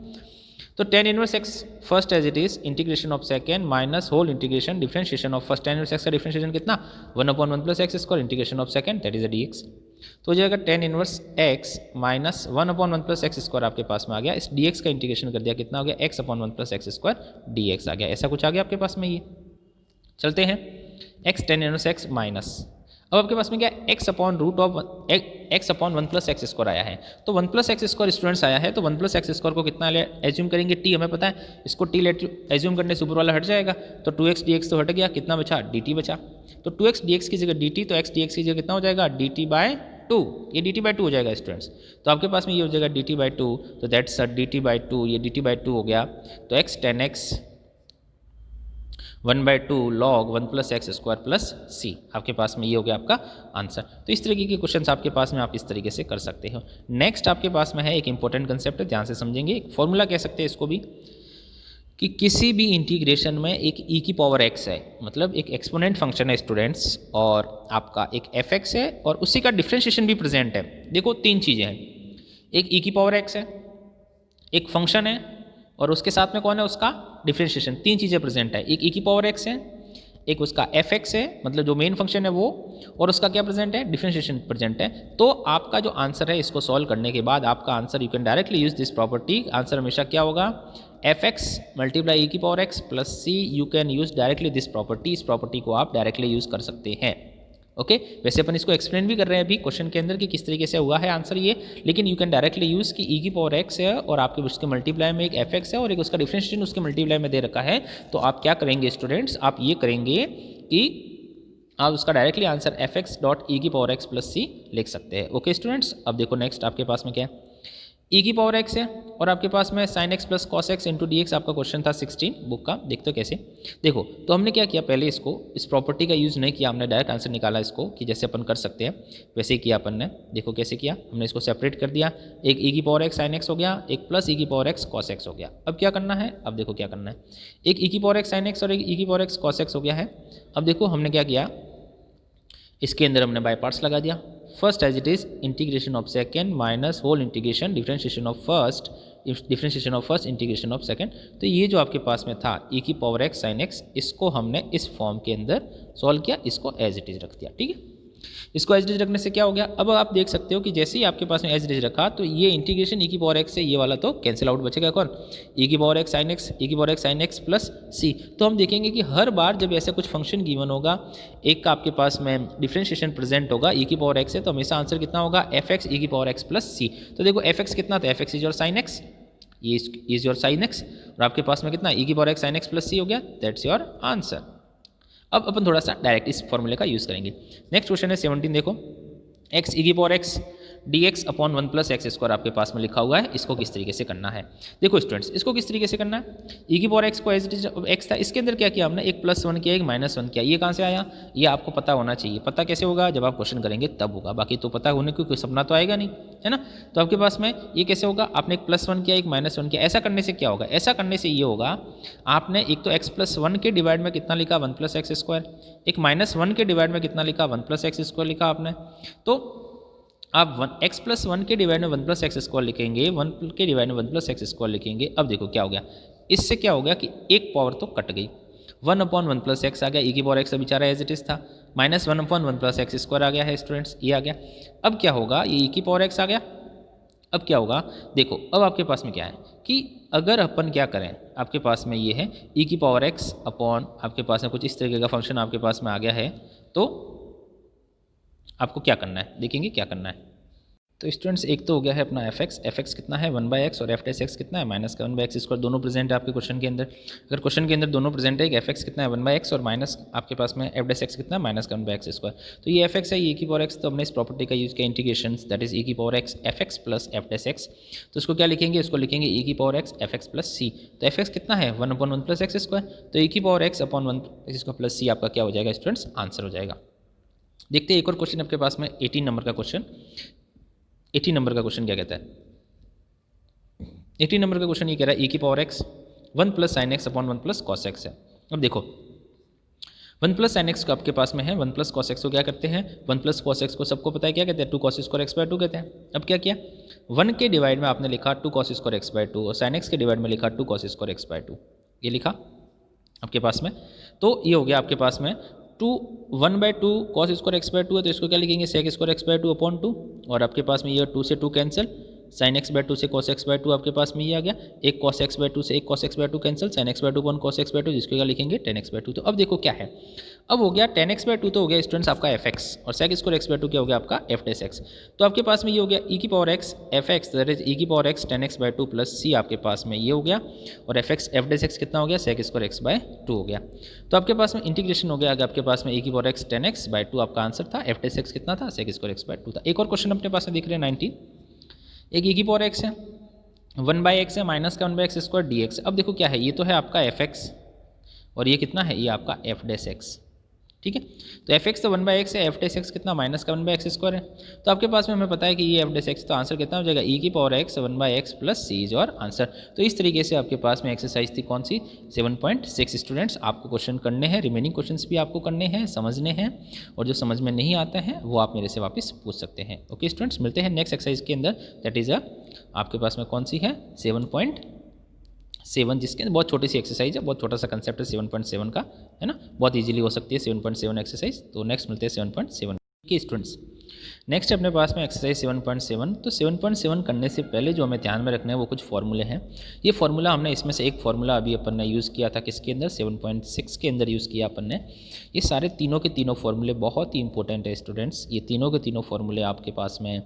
तो tan inverse x first as it is integration of second minus whole integration differentiation of first, tan inverse x का डिफरेंशिएशन कितना 1/1 plus x square integration of second that is a dx, तो हो जाएगा tan inverse x minus 1/1 plus x square आपके पास में आ गया। इस dx का इंटीग्रेशन कर दिया, कितना हो गया, x/1 plus x square dx आ गया। ऐसा कुछ आ गया आपके पास में। ये चलते हैं x tan inverse x minus, अब आपके पास में क्या x/1 प्लस एक्स स्क्वायर आया है, तो 1 प्लस एक्स स्क्वायर स्टूडेंट्स आया है, तो 1 प्लस एक्स स्क्वायर को कितना एज्यूम करेंगे, t हमें पता है, इसको t एज्यूम करने से ऊपर वाला हट जाएगा, तो 2x dx तो हट गया, कितना बचा, dt बचा, तो 2x dx की जगह dt, तो x dx की जगह कितना हो जाएगा, dt/2, ये dt/2 हो जाएगा स्टूडेंट्स। तो आपके पास में ये हो जाएगा dt/2, तो दैट्स dt/2, ये dt/2 हो गया, तो x tan x 1/2 log 1 plus x square plus c, आपके पास में ये हो गया आपका आंसर। तो इस तरीके के क्वेश्चन आपके पास में आप इस तरीके से कर सकते हो। नेक्स्ट आपके पास में है एक इंपॉर्टेंट कंसेप्ट है, ध्यान से समझेंगे, एक फॉर्मूला कह सकते हैं इसको भी, कि किसी भी इंटीग्रेशन में एक e की पावर x है, मतलब एक एक्सपोनेंट फंक्शन है स्टूडेंट्स, और आपका एक fx है और उसी का डिफरेंशिएशन भी प्रेजेंट है। देखो 3 चीज़ें हैं, एक e की पावर x है, एक फंक्शन है और उसके साथ में कौन है, उसका डिफरेंशिएशन, 3 चीज़ें प्रेजेंट है। एक e की पावर x है, एक उसका fx है, मतलब जो मेन फंक्शन है वो, और उसका क्या प्रेजेंट है, डिफरेंशिएशन प्रेजेंट है। तो आपका जो आंसर है, इसको सॉल्व करने के बाद आपका answer, you can directly use this property, answer हमेशा क्या होगा, fx मल्टीप्लाई e की power x plus c, you can use directly this property, इस प्रॉपर्टी को आप डायरेक्टली यूज कर सकते हैं। ओके वैसे अपन इसको एक्सप्लेन भी कर रहे हैं अभी क्वेश्चन के अंदर कि किस तरीके से हुआ है आंसर ये, लेकिन यू कैन डायरेक्टली यूज़ कि e की पावर x है और आपके उसके मल्टीप्लाई में एक fx है और एक उसका डिफरेंशिएशन उसके मल्टीप्लाई में दे रखा है। तो आप क्या करेंगे स्टूडेंट्स, आप ये करेंगे कि आप उसका directly answer fx dot e की पावर x प्लस c लिख सकते हैं। ओके स्टूडेंट्स, अब देखो नेक्स्ट आपके पास में क्या है, e की पावर x है और आपके पास में sin x plus cos x into D x आपका क्वेश्चन था 16 बुक का। देखते हो कैसे, देखो तो हमने क्या किया, पहले इसको इस प्रॉपर्टी का यूज़ नहीं किया, हमने डायरेक्ट आंसर निकाला इसको, कि जैसे अपन कर सकते हैं वैसे ही किया अपन ने। देखो कैसे किया, हमने इसको सेपरेट कर दिया, एक e की पावर x sin x हो गया, एक प्लस e की पावर x cos x हो गया। अब क्या करना है, अब देखो क्या करना है, एक e की पावर x sin x और एक e की पावर x cos x हो गया है। अब देखो हमने क्या किया, इसके अंदर हमने बाय पार्ट्स लगा दिया। First as it is integration of second minus whole integration differentiation of first, differentiation of first integration of second. तो ये जो आपके पास में था e की पावर x sin x, इसको हमने इस फॉर्म के अंदर सॉल्व किया, इसको एज इट इज रख दिया। ठीक है, इसको एज इट इज रखने से क्या हो गया, अब आप देख सकते हो कि जैसे ही आपके पास में एज इट इज रखा तो ये इंटीग्रेशन e की पावर x से ये वाला तो कैंसिल आउट, बचेगा कौन, e की power x sin x, e की power x sin x plus c। तो हम देखेंगे कि हर बार जब ऐसा कुछ फंक्शन गिवन होगा, एक का आपके पास में डिफरेंशिएशन प्रेजेंट होगा e की पावर x है, तो हमेशा आंसर कितना होगा, fx e की पावर x प्लस c। तो देखो fx कितना था, fx is your sin x, ये इज योर sin x, और आपके पास में कितना e की power x sin x plus c हो गया, दैट्स योर आंसर। अब अपन थोड़ा सा डायरेक्ट इस फॉर्मूले का यूज़ करेंगे। नेक्स्ट क्वेश्चन है 17, देखो x e की power x dx upon 1 plus x square आपके पास में लिखा हुआ है, इसको किस तरीके से करना है। देखो स्टूडेंट्स, इसको किस तरीके से करना है, e की पावर x को एज इट इज x था, इसके अंदर क्या किया हमने, एक +1 किया, एक -1 किया। ये कहाँ से आया, ये आपको पता होना चाहिए। पता कैसे होगा, जब आप क्वेश्चन करेंगे तब होगा, बाकी तो पता होने की कोई सपना तो आएगा नहीं, है ना। तो आपके पास में ये कैसे होगा, आपने एक +1 किया, एक -1 किया। ऐसा करने से क्या होगा, ऐसा करने से ये होगा, आपने एक तो x+1 के डिवाइड में कितना लिखा, 1 प्लस एक्स स्क्वायर, एक -1 के डिवाइड में कितना लिखा, 1 प्लस एक्स स्क्वायर लिखा आपने। तो आप x+1 के डिवाइड में 1 प्लस एक्स स्क्वायर लिखेंगे, 1 के डिवाइड में 1 प्लस एक्स स्क्वायर लिखेंगे। अब देखो क्या हो गया, इससे क्या हो गया कि एक पावर तो कट गई, 1/1 प्लस एक्स आ गया, e की पावर x बेचारा एज इट इज था। -1/1 प्लस एक्स स्क्वायर आ गया है स्टूडेंट्स, ये आ गया। अब क्या होगा, ये e की पावर x आ गया। अब क्या होगा, देखो अब आपके पास में क्या है कि अगर अपन क्या करें, आपके पास में ये है e की पावर x अपॉन आपके पास में कुछ इस तरीके का फंक्शन आपके पास में आ गया है, तो आपको क्या करना है, देखेंगे क्या करना है। तो स्टूडेंट्स एक तो हो गया है अपना एफ एक्स कितना है 1/x और f'(x) कितना है -1/x², दोनों प्रेजेंट है आपके क्वेश्चन के अंदर। अगर क्वेश्चन के अंदर दोनों प्रेजेंट है कि f(x) कितना है 1/x और माइनस आपके पास में f'(x) कितना है -1/x², तो ये f(x) है, ये e की पावर x, तो हमने इस प्रॉपर्टी का यूज़ किया इंटीग्रेशन, दैट इज e की power x f(x) plus f'(x), तो इसको क्या लिखेंगे, इसको लिखेंगे e की power x f(x) plus c। तो f(x) कितना है 1/1 प्लस x², तो e की power x upon 1 x² plus c आपका क्या हो जाएगा स्टूडेंट्स, आंसर हो जाएगा। देखते हैं एक और क्वेश्चन आपके पास में 18 नंबर का क्वेश्चन। 18 नंबर का क्वेश्चन क्या कहता है, 18 नंबर का क्वेश्चन ये कह रहा है e की power x 1 plus sine x upon 1 plus cos x है। अब देखो 1 प्लस साइन एक्स को आपके पास में है, 1 प्लस कॉस एक्स को क्या करते हैं, 1 प्लस कॉस एक्स को सबको पता है क्या कहते हैं, 2 कॉस स्क्वायर x/2 कहते हैं। अब क्या किया, 1 के डिवाइड में आपने लिखा 2 कॉस स्क्वायर x/2 और साइन एक्स के डिवाइड में लिखा 2 कॉस स्क्वायर x/2, ये लिखा आपके पास में। तो ये हो गया आपके पास में 1/2 कॉस स्क्वायर x/2 है, तो इसको क्या लिखेंगे सेक स्क्वायर x/2 अपॉन 2, और आपके पास में ये 2 से 2 कैंसिल, साइन x/2 से कॉस x/2 आपके पास में ये आ गया, एक कॉस x/2 से एक cos x/2 cancel, sine x/2 upon cos x/2, जिसको क्या लिखेंगे tan x/2। तो अब देखो क्या है, अब हो गया tan x/2 तो हो गया स्टूडेंट्स आपका f(x) और सेक स्क्वायर x/2 क्या हो गया आपका f'(x). तो आपके पास में ये हो गया e की power x f(x) that is e की power x tan x/2 plus c आपके पास में ये हो गया, और f(x) f'(x) कितना हो गया सेक स्क्वायर x/2 हो गया। तो आपके पास में इंटीग्रेशन हो गया, अगर आपके पास में e की पावर x tan x/2 आपका आंसर था, f'(x) कितना था सेक स्क्वायर x/2 था। एक और क्वेश्चन अपने पास में दिख रहे हैं 19, एक e की पावर x है 1/x है माइनस का 1/x² dx। अब देखो क्या है, ये तो है आपका f(x) और ये कितना है, ये आपका f'(x), ठीक है। तो f(x) तो 1/x है, f'(x) कितना माइनस का 1/x² है। तो आपके पास में हमें पता है कि ये f'(x), तो आंसर कितना हो जाएगा e की power x 1/x plus c is और आंसर। तो इस तरीके से आपके पास में एक्सरसाइज थी कौन सी 7.6। स्टूडेंट्स आपको क्वेश्चन करने हैं, रिमेनिंग क्वेश्चंस भी आपको करने हैं, समझने हैं, और जो समझ में नहीं आते हैं वो आप मेरे से वापस पूछ सकते हैं। ओके स्टूडेंट्स, मिलते हैं नेक्स्ट एक्सरसाइज के अंदर, दैट इज आपके पास में कौन सी है 7.7, जिसके अंदर बहुत छोटी सी एक्सरसाइज है, बहुत छोटा सा कंसेप्ट है 7.7 का, है ना, बहुत इजीली हो सकती है 7.7 एक्सरसाइज। तो नेक्स्ट मिलते हैं 7.7 के स्टूडेंट्स। नेक्स्ट अपने पास में एक्सरसाइज 7.7। तो 7.7 करने से पहले जो हमें ध्यान में रखना है वो कुछ फॉर्मूले हैं। ये फार्मूला हमने इसमें से एक फार्मूला अभी अपन ने यूज़ किया था, किसके अंदर 7.6 के अंदर यूज़ किया अपन ने। ये सारे तीनों के तीनों फार्मूले बहुत ही इंपॉर्टेंट है स्टूडेंट्स, ये तीनों के तीनों फार्मूले आपके पास में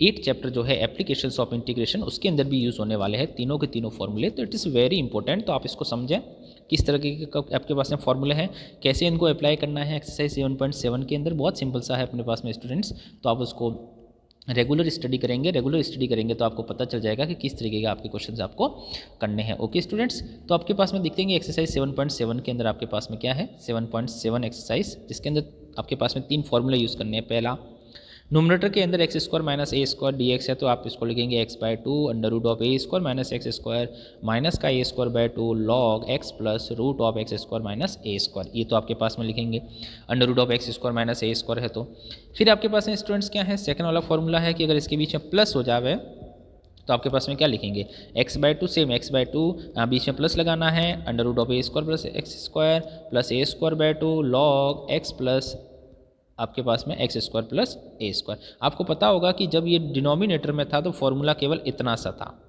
8 चैप्टर जो है एप्लीकेशंस ऑफ इंटीग्रेशन उसके अंदर भी यूज़ होने वाले हैं तीनों के तीनों फार्मूले। तो इट इज़ वेरी इंपॉर्टेंट, तो आप इसको समझें किस तरह के आपके पास में फार्मूले हैं, कैसे इनको अप्लाई करना है एक्सरसाइज 7.7 के अंदर। बहुत सिंपल सा है अपने पास में स्टूडेंट्स, तो आप उसको रेगुलर स्टडी करेंगे तो आपको पता चल जाएगा कि किस तरीके के आपके क्वेश्चंस आपको करने हैं। ओके स्टूडेंट्स, तो आपके पास में दिखते हैं एक्सरसाइज 7.7 के अंदर आपके पास में क्या है 7.7 एक्सरसाइज, जिसके अंदर आपके पास में 3 फार्मूले यूज़ करने हैं। पहला, नोमिनेटर के अंदर x² माइनस a² dx है, तो आप इसको लिखेंगे x/2 √a² minus x² minus का a²/2 log x plus √x² minus a², ये तो आपके पास में लिखेंगे √x² माइनस a² है। तो फिर आपके पास में स्टूडेंट्स क्या है, सेकंड वाला फॉर्मूला है कि अगर इसके बीच में प्लस हो जाए तो आपके पास में क्या लिखेंगे x/2, सेम x/2 बीच में प्लस लगाना है √a² plus x² plus a²/2 log x plus आपके पास में x² प्लस a²। आपको पता होगा कि जब ये डिनोमिनेटर में था तो फॉर्मूला केवल इतना सा था,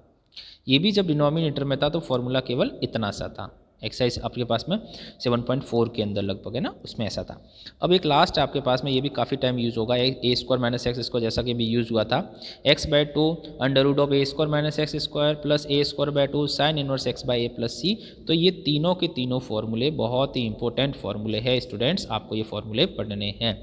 ये भी जब डिनोमिनेटर में था तो फॉर्मूला केवल इतना सा था। एक्सरसाइज आपके पास में 7.4 के अंदर लगभग है ना, उसमें ऐसा था। अब एक लास्ट आपके पास में ये भी काफ़ी टाइम यूज़ होगा, a² माइनस x² जैसा कि भी यूज़ हुआ था x/2 √a² minus x² plus a²/2 sign inverse x/a plus c। तो ये तीनों के तीनों फार्मूले बहुत ही इंपॉर्टेंट फार्मूले हैं स्टूडेंट्स, आपको ये फार्मूले पढ़ने हैं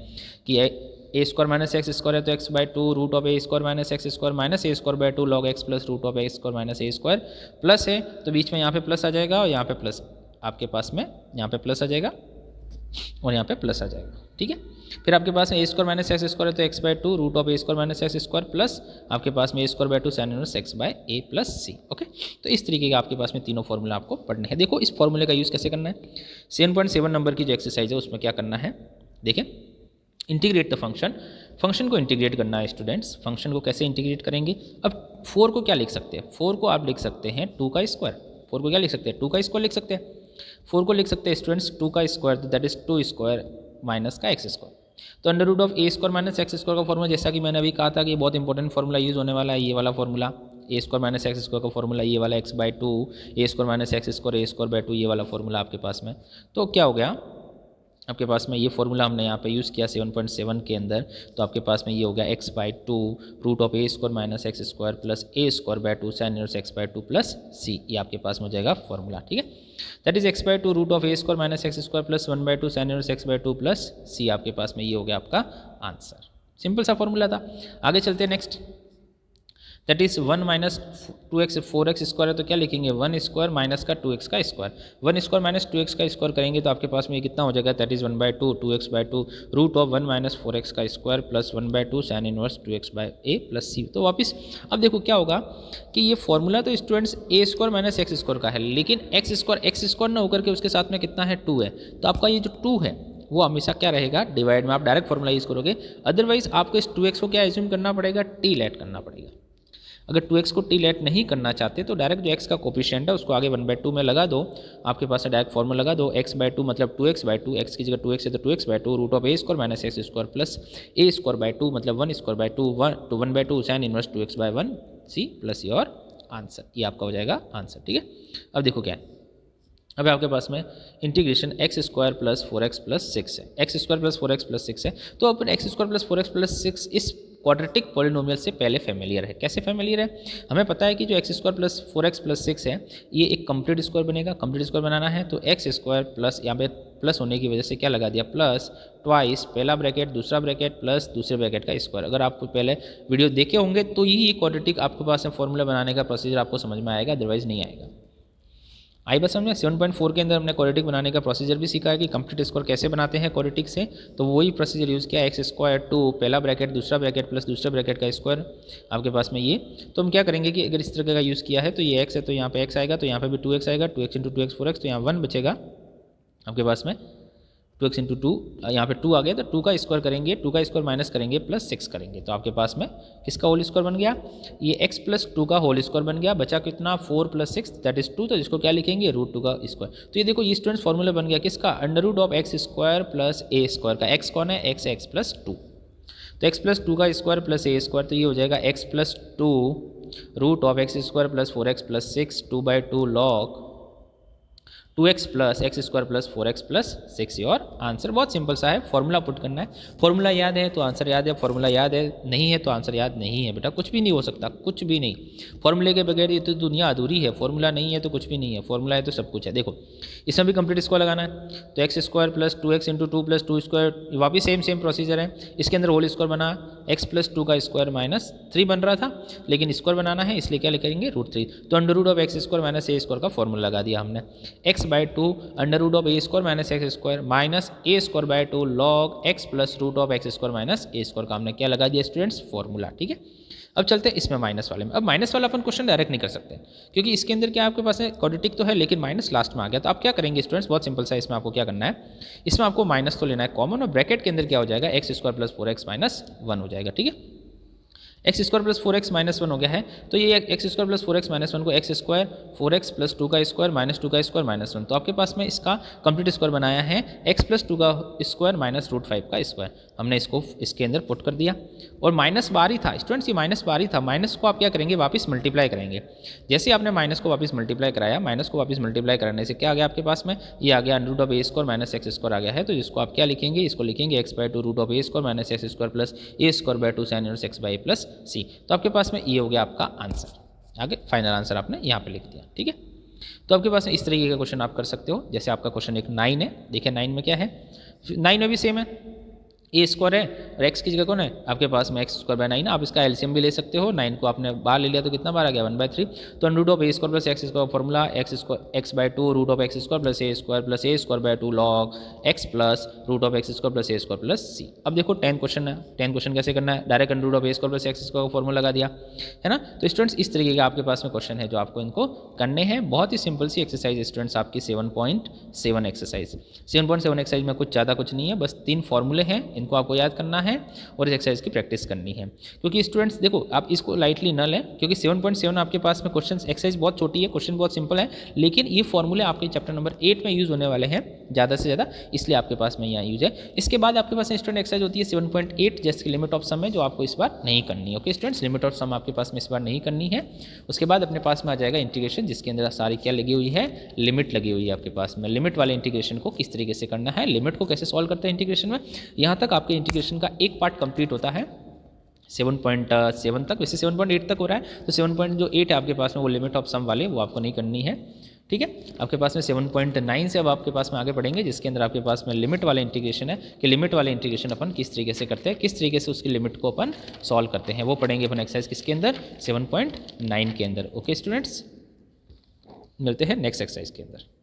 कि a² माइनस x² है तो x/2 √a² minus x² minus a²/2 log x plus √a² minus a² plus है, तो बीच में यहाँ पे प्लस आ जाएगा और यहाँ पे प्लस आपके पास में यहाँ पे प्लस आ जाएगा और यहाँ पे प्लस आ जाएगा, ठीक है। फिर आपके पास में a² माइनस x² है तो x/2 √a² minus x² plus आपके पास में a²/2 sign inverse x/a plus c। Okay, तो इस तरीके के आपके पास में तीनों फार्मूला आपको पढ़ने हैं। देखो इस फार्मूले का यूज़ कैसे करना है, 7.7 नंबर की जो एक्सरसाइज है उसमें क्या करना है, देखें इंटीग्रेट द फंक्शन को इंटीग्रेट करना है स्टूडेंट्स। फंक्शन को कैसे इंटीग्रेट करेंगे, अब 4 को क्या लिख सकते हैं, 4 को आप लिख सकते हैं 2 का स्क्वायर, 4 को क्या लिख सकते हैं 2 का स्क्वायर लिख सकते हैं, 4 को लिख सकते हैं स्टूडेंट्स 2 का square, that is 2 square minus का एक्स स्क्वायर। तो under root of a square minus x square का फॉर्मूला, जैसा कि मैंने अभी कहा था कि बहुत इंपॉर्टेंट फॉर्मूला यूज़ होने वाला है, ये वाला फॉर्मूला ए स्क्वायर माइनस एक्स स्क्वायर का फॉर्मूला, ये वाला x/2 A square minus x square A square by 2, ये वाला फॉर्मूला आपके पास में। तो क्या हो गया आपके पास में, ये फॉर्मूला हमने यहाँ पे यूज़ किया 7.7 के अंदर, तो आपके पास में ये हो गया x/2 root of a square minus x square plus a square by 2 sine inverse x/2 plus c, ये आपके पास में हो जाएगा फॉर्मूला। ठीक है, that is x/2 root of a square minus x square plus 1/2 sine inverse x/2 plus c, आपके पास में ये हो गया आपका आंसर। सिंपल सा फॉर्मूला था। आगे चलते हैं next, that is 1 minus 2x 4x square है, तो क्या लिखेंगे 1 स्क्वायर माइनस का 2x का स्क्वायर, 1 स्क्वायर माइनस 2x का स्क्वायर करेंगे तो आपके पास में ये कितना हो जाएगा, that is 1/2 2x/2 root of 1 minus 4x का square plus 1/2 sine inverse 2x/a plus c. तो वापस अब देखो क्या होगा कि ये फॉर्मूला तो स्टूडेंट्स ए स्क्वायर माइनस एक्स स्क्वायर का है, लेकिन एक्स स्क्वायर ना होकर के उसके साथ में कितना है 2 है, तो आपका ये जो 2 है वो हमेशा क्या रहेगा, डिवाइड में आप डायरेक्ट फॉर्मूला यूज़ करोगे। अदरवाइज आपको इस 2x को क्या एज्यूम करना पड़ेगा, टी लेट करना पड़ेगा। अगर 2x को टी लेट नहीं करना चाहते तो डायरेक्ट जो x का कोफिशिएंट है उसको आगे 1/2 में लगा दो, आपके पास डायरेक्ट फॉर्मूला लगा दो, x/2 मतलब 2x/2, x की जगह 2x है तो 2x/2 root of a square minus x square plus a square by 2 मतलब 1 square by 2 1/2 sine inverse 2x/1 C plus your answer, ये आपका हो जाएगा आंसर। ठीक है, अब देखो क्या है, अब आपके पास में integration x square plus 4x plus 6 है, x square plus 4x plus 6 है, तो अपन x square plus 4x plus 6 इस क्वाड्रेटिक पॉलिनोमियल से पहले फेमिलियर है। कैसे फेमिलियर है, हमें पता है कि जो x square plus 4x plus 6 है ये एक कंप्लीट स्क्वायर बनेगा, कंप्लीट स्क्वायर बनाना है तो एक्स स्क्वायर प्लस यहाँ पे प्लस होने की वजह से क्या लगा दिया प्लस ट्वाइस पहला ब्रैकेट दूसरा ब्रैकेट प्लस दूसरे ब्रैकेट का स्क्वायर। अगर आपको पहले वीडियो देखे होंगे तो ये क्वाड्रेटिक आपके पास फॉर्मूला बनाने का प्रोसीजर आपको समझ में आएगा, अदरवाइज नहीं आएगा। आई बस हमने 7.4 के अंदर हमने क्वाड्रेटिक बनाने का प्रोसीजर भी सीखा है कि कंप्लीट स्क्वायर कैसे बनाते हैं क्वाड्रेटिक से, तो वही प्रोसीजर यूज़ किया, एक्स स्क्वायर 2 पहला ब्रैकेट दूसरा ब्रैकेट प्लस दूसरे ब्रैकेट का स्क्वायर आपके पास में ये। तो हम क्या करेंगे कि अगर इस तरह का यूज़ किया है तो ये x है तो यहाँ पे x आएगा, तो यहाँ पे भी 2x आएगा, 2x इंटू 2x 4x, तो यहाँ 1 बचेगा आपके पास में 2x इंटू 2, यहाँ पे 2 आ गया तो 2 का स्क्वायर करेंगे, 2 का स्क्वायर माइनस करेंगे प्लस 6 करेंगे, तो आपके पास में किसका होल स्क्वायर बन गया, ये x प्लस 2 का होल स्क्वायर बन गया, बचा कितना 4 प्लस 6 दैट इज 2, तो इसको क्या लिखेंगे रूट 2 का स्क्वायर। तो ये देखो ये स्टूडेंट्स फॉर्मूला बन गया किसका, under root of x square plus a square का, x कौन है x है x प्लस 2, तो x प्लस 2 का स्क्वायर प्लस ए स्क्वायर, तो ये हो जाएगा x plus 2 root of x square plus 4x plus 6 2/2 log 2x plus x square plus 4x plus 6, और आंसर बहुत सिंपल सा है, फॉर्मूला पुट करना है, फॉर्मूला याद है तो आंसर याद है, फॉर्मूला याद है नहीं है तो आंसर याद नहीं है। बेटा कुछ भी नहीं हो सकता, कुछ भी नहीं, फॉर्मूले के बगैर ये तो दुनिया अधूरी है, फॉर्मूला नहीं है तो कुछ भी नहीं है, फॉर्मूला है तो सब कुछ है। देखो इसमें भी कंप्लीट स्क्वायर लगाना है, तो x square plus 2x into 2 plus 2 square, वापिस सेम प्रोसीजर है, इसके अंदर होल स्क्वायर बना x प्लस 2 का स्क्वायर माइनस 3 बन रहा था, लेकिन स्क्वायर बनाना है इसलिए क्या लिखेंगे रूट 3, तो under root of x square minus a square का फॉर्मूला लगा दिया हमने, x/2 under root of a square minus x square minus a square by 2 log x plus root of x square minus a square का हमने क्या लगा दिया students formula. ठीक है, अब चलते हैं इसमें माइनस वाले में। अब माइनस वाला अपन क्वेश्चन डायरेक्ट नहीं कर सकते क्योंकि इसके अंदर क्या आपके पास है क्वाड्रेटिक तो है लेकिन माइनस लास्ट में आ गया, तो आप क्या करेंगे स्टूडेंट्स, बहुत सिंपल सा, इसमें आपको क्या करना है, इसमें आपको माइनस तो लेना है कॉमन, और ब्रैकेट के अंदर क्या हो जाएगा x square plus 4x minus 1 हो जाएगा। ठीक है, x square plus 4x minus 1 हो गया है, तो ये x square plus 4x minus 1 को एक्स स्क्वायर 4x प्लस 2 का स्क्वायर माइनस 2 का स्क्वायर माइनस 1, तो आपके पास में इसका कंप्लीट स्क्वायर बनाया है x प्लस 2 का स्क्वायर माइनस रूट 5 का स्क्वायर, हमने इसको इसके अंदर पुट कर दिया, और माइनस बार ही था स्टूडेंट्स, ये माइनस बार ही था, माइनस को आप क्या करेंगे वापस मल्टीप्लाई करेंगे, जैसे आपने माइनस को वापस मल्टीप्लाई कराया, माइनस को वापस मल्टीप्लाई कराने से क्या आ गया आपके पास में, ये आ गया under root of a square minus x square आ गया है, तो इसको आप क्या लिखेंगे, इसको लिखेंगे x/2 root of a square minus x square plus a square by 2 sine inverse x/a plus c, तो आपके पास में ये हो गया आपका आंसर। आगे फाइनल आंसर आपने यहाँ पे लिख दिया। ठीक है, तो आपके पास में इस तरीके का क्वेश्चन आप कर सकते हो, जैसे आपका क्वेश्चन एक 9 है, देखिए 9 में क्या है, 9 में भी सेम है, ए स्क्वायर है और एक्स की जगह कौन है आपके पास में एक्स स्क्वायर बाय 9, आप इसका एलसीएम भी ले सकते हो, 9 को आपने बाहर ले लिया तो कितना बार आ गया 1/3, तो under root of a square plus x square formula x/2 root of x square plus a square by 2 log x plus root of x square plus a square plus c. अब देखो 10 क्वेश्चन है, 10 question कैसे करना है, direct under root of a square plus x square का formula लगा दिया है ना। तो स्टूडेंट्स इस तरीके का आपके पास में क्वेश्चन है जो आपको इनको करने हैं, बहुत ही सिंपल सी एक्सरसाइज स्टूडेंट्स आपकी 7.7 एक्सरसाइज। 7.7 एक्सरसाइज में कुछ ज़्यादा कुछ नहीं है, बस 3 फॉर्मूले हैं इनको आपको याद करना है और इस एक्सरसाइज की प्रैक्टिस करनी है। क्योंकि स्टूडेंट्स देखो, आप इसको लाइटली न लें, क्योंकि 7.7 आपके पास में क्वेश्चन एक्सरसाइज बहुत छोटी है, क्वेश्चन बहुत सिंपल है, लेकिन ये फॉर्मूले आपके चैप्टर नंबर 8 में यूज़ होने वाले हैं ज़्यादा से ज़्यादा, इसलिए आपके पास में यहाँ यूज है। इसके बाद आपके पास स्टूडेंट एक्सरसाइज होती है 7.8 जिसकी लिमिट ऑफ सम है, जो आपको इस बार नहीं करनी है। Okay students, limit of some आपके पास में इस बार नहीं करनी है। उसके बाद अपने पास में आ जाएगा इंटीग्रेशन, जिसके अंदर सारी क्या लगी हुई है, लिमिट लगी हुई है आपके पास में। लिमिट वाले इंटीग्रेशन को किस तरीके से करना है, लिमिट को कैसे सॉल्व करते हैं इंटीग्रेशन में, यहाँ तक आपके इंटीग्रेशन का एक पार्ट कंप्लीट होता है 7.7 तक। वैसे 7.8 तक हो रहा है, तो 7.8 है आपके पास में वो लिमिट ऑफ सम वाले, वो आपको नहीं करनी है। ठीक है, आपके पास में 7.9 से अब आपके पास में आगे बढ़ेंगे, जिसके अंदर आपके पास में लिमिट वाले इंटीग्रेशन है कि लिमिट वाले इंटीग्रेशन अपन किस तरीके से करते हैं, किस तरीके से उसकी लिमिट को अपन सॉल्व करते हैं, वो पढ़ेंगे अपन एक्सरसाइज किसके अंदर, 7.9 के अंदर। ओके स्टूडेंट्स, मिलते हैं नेक्स्ट एक्सरसाइज के अंदर।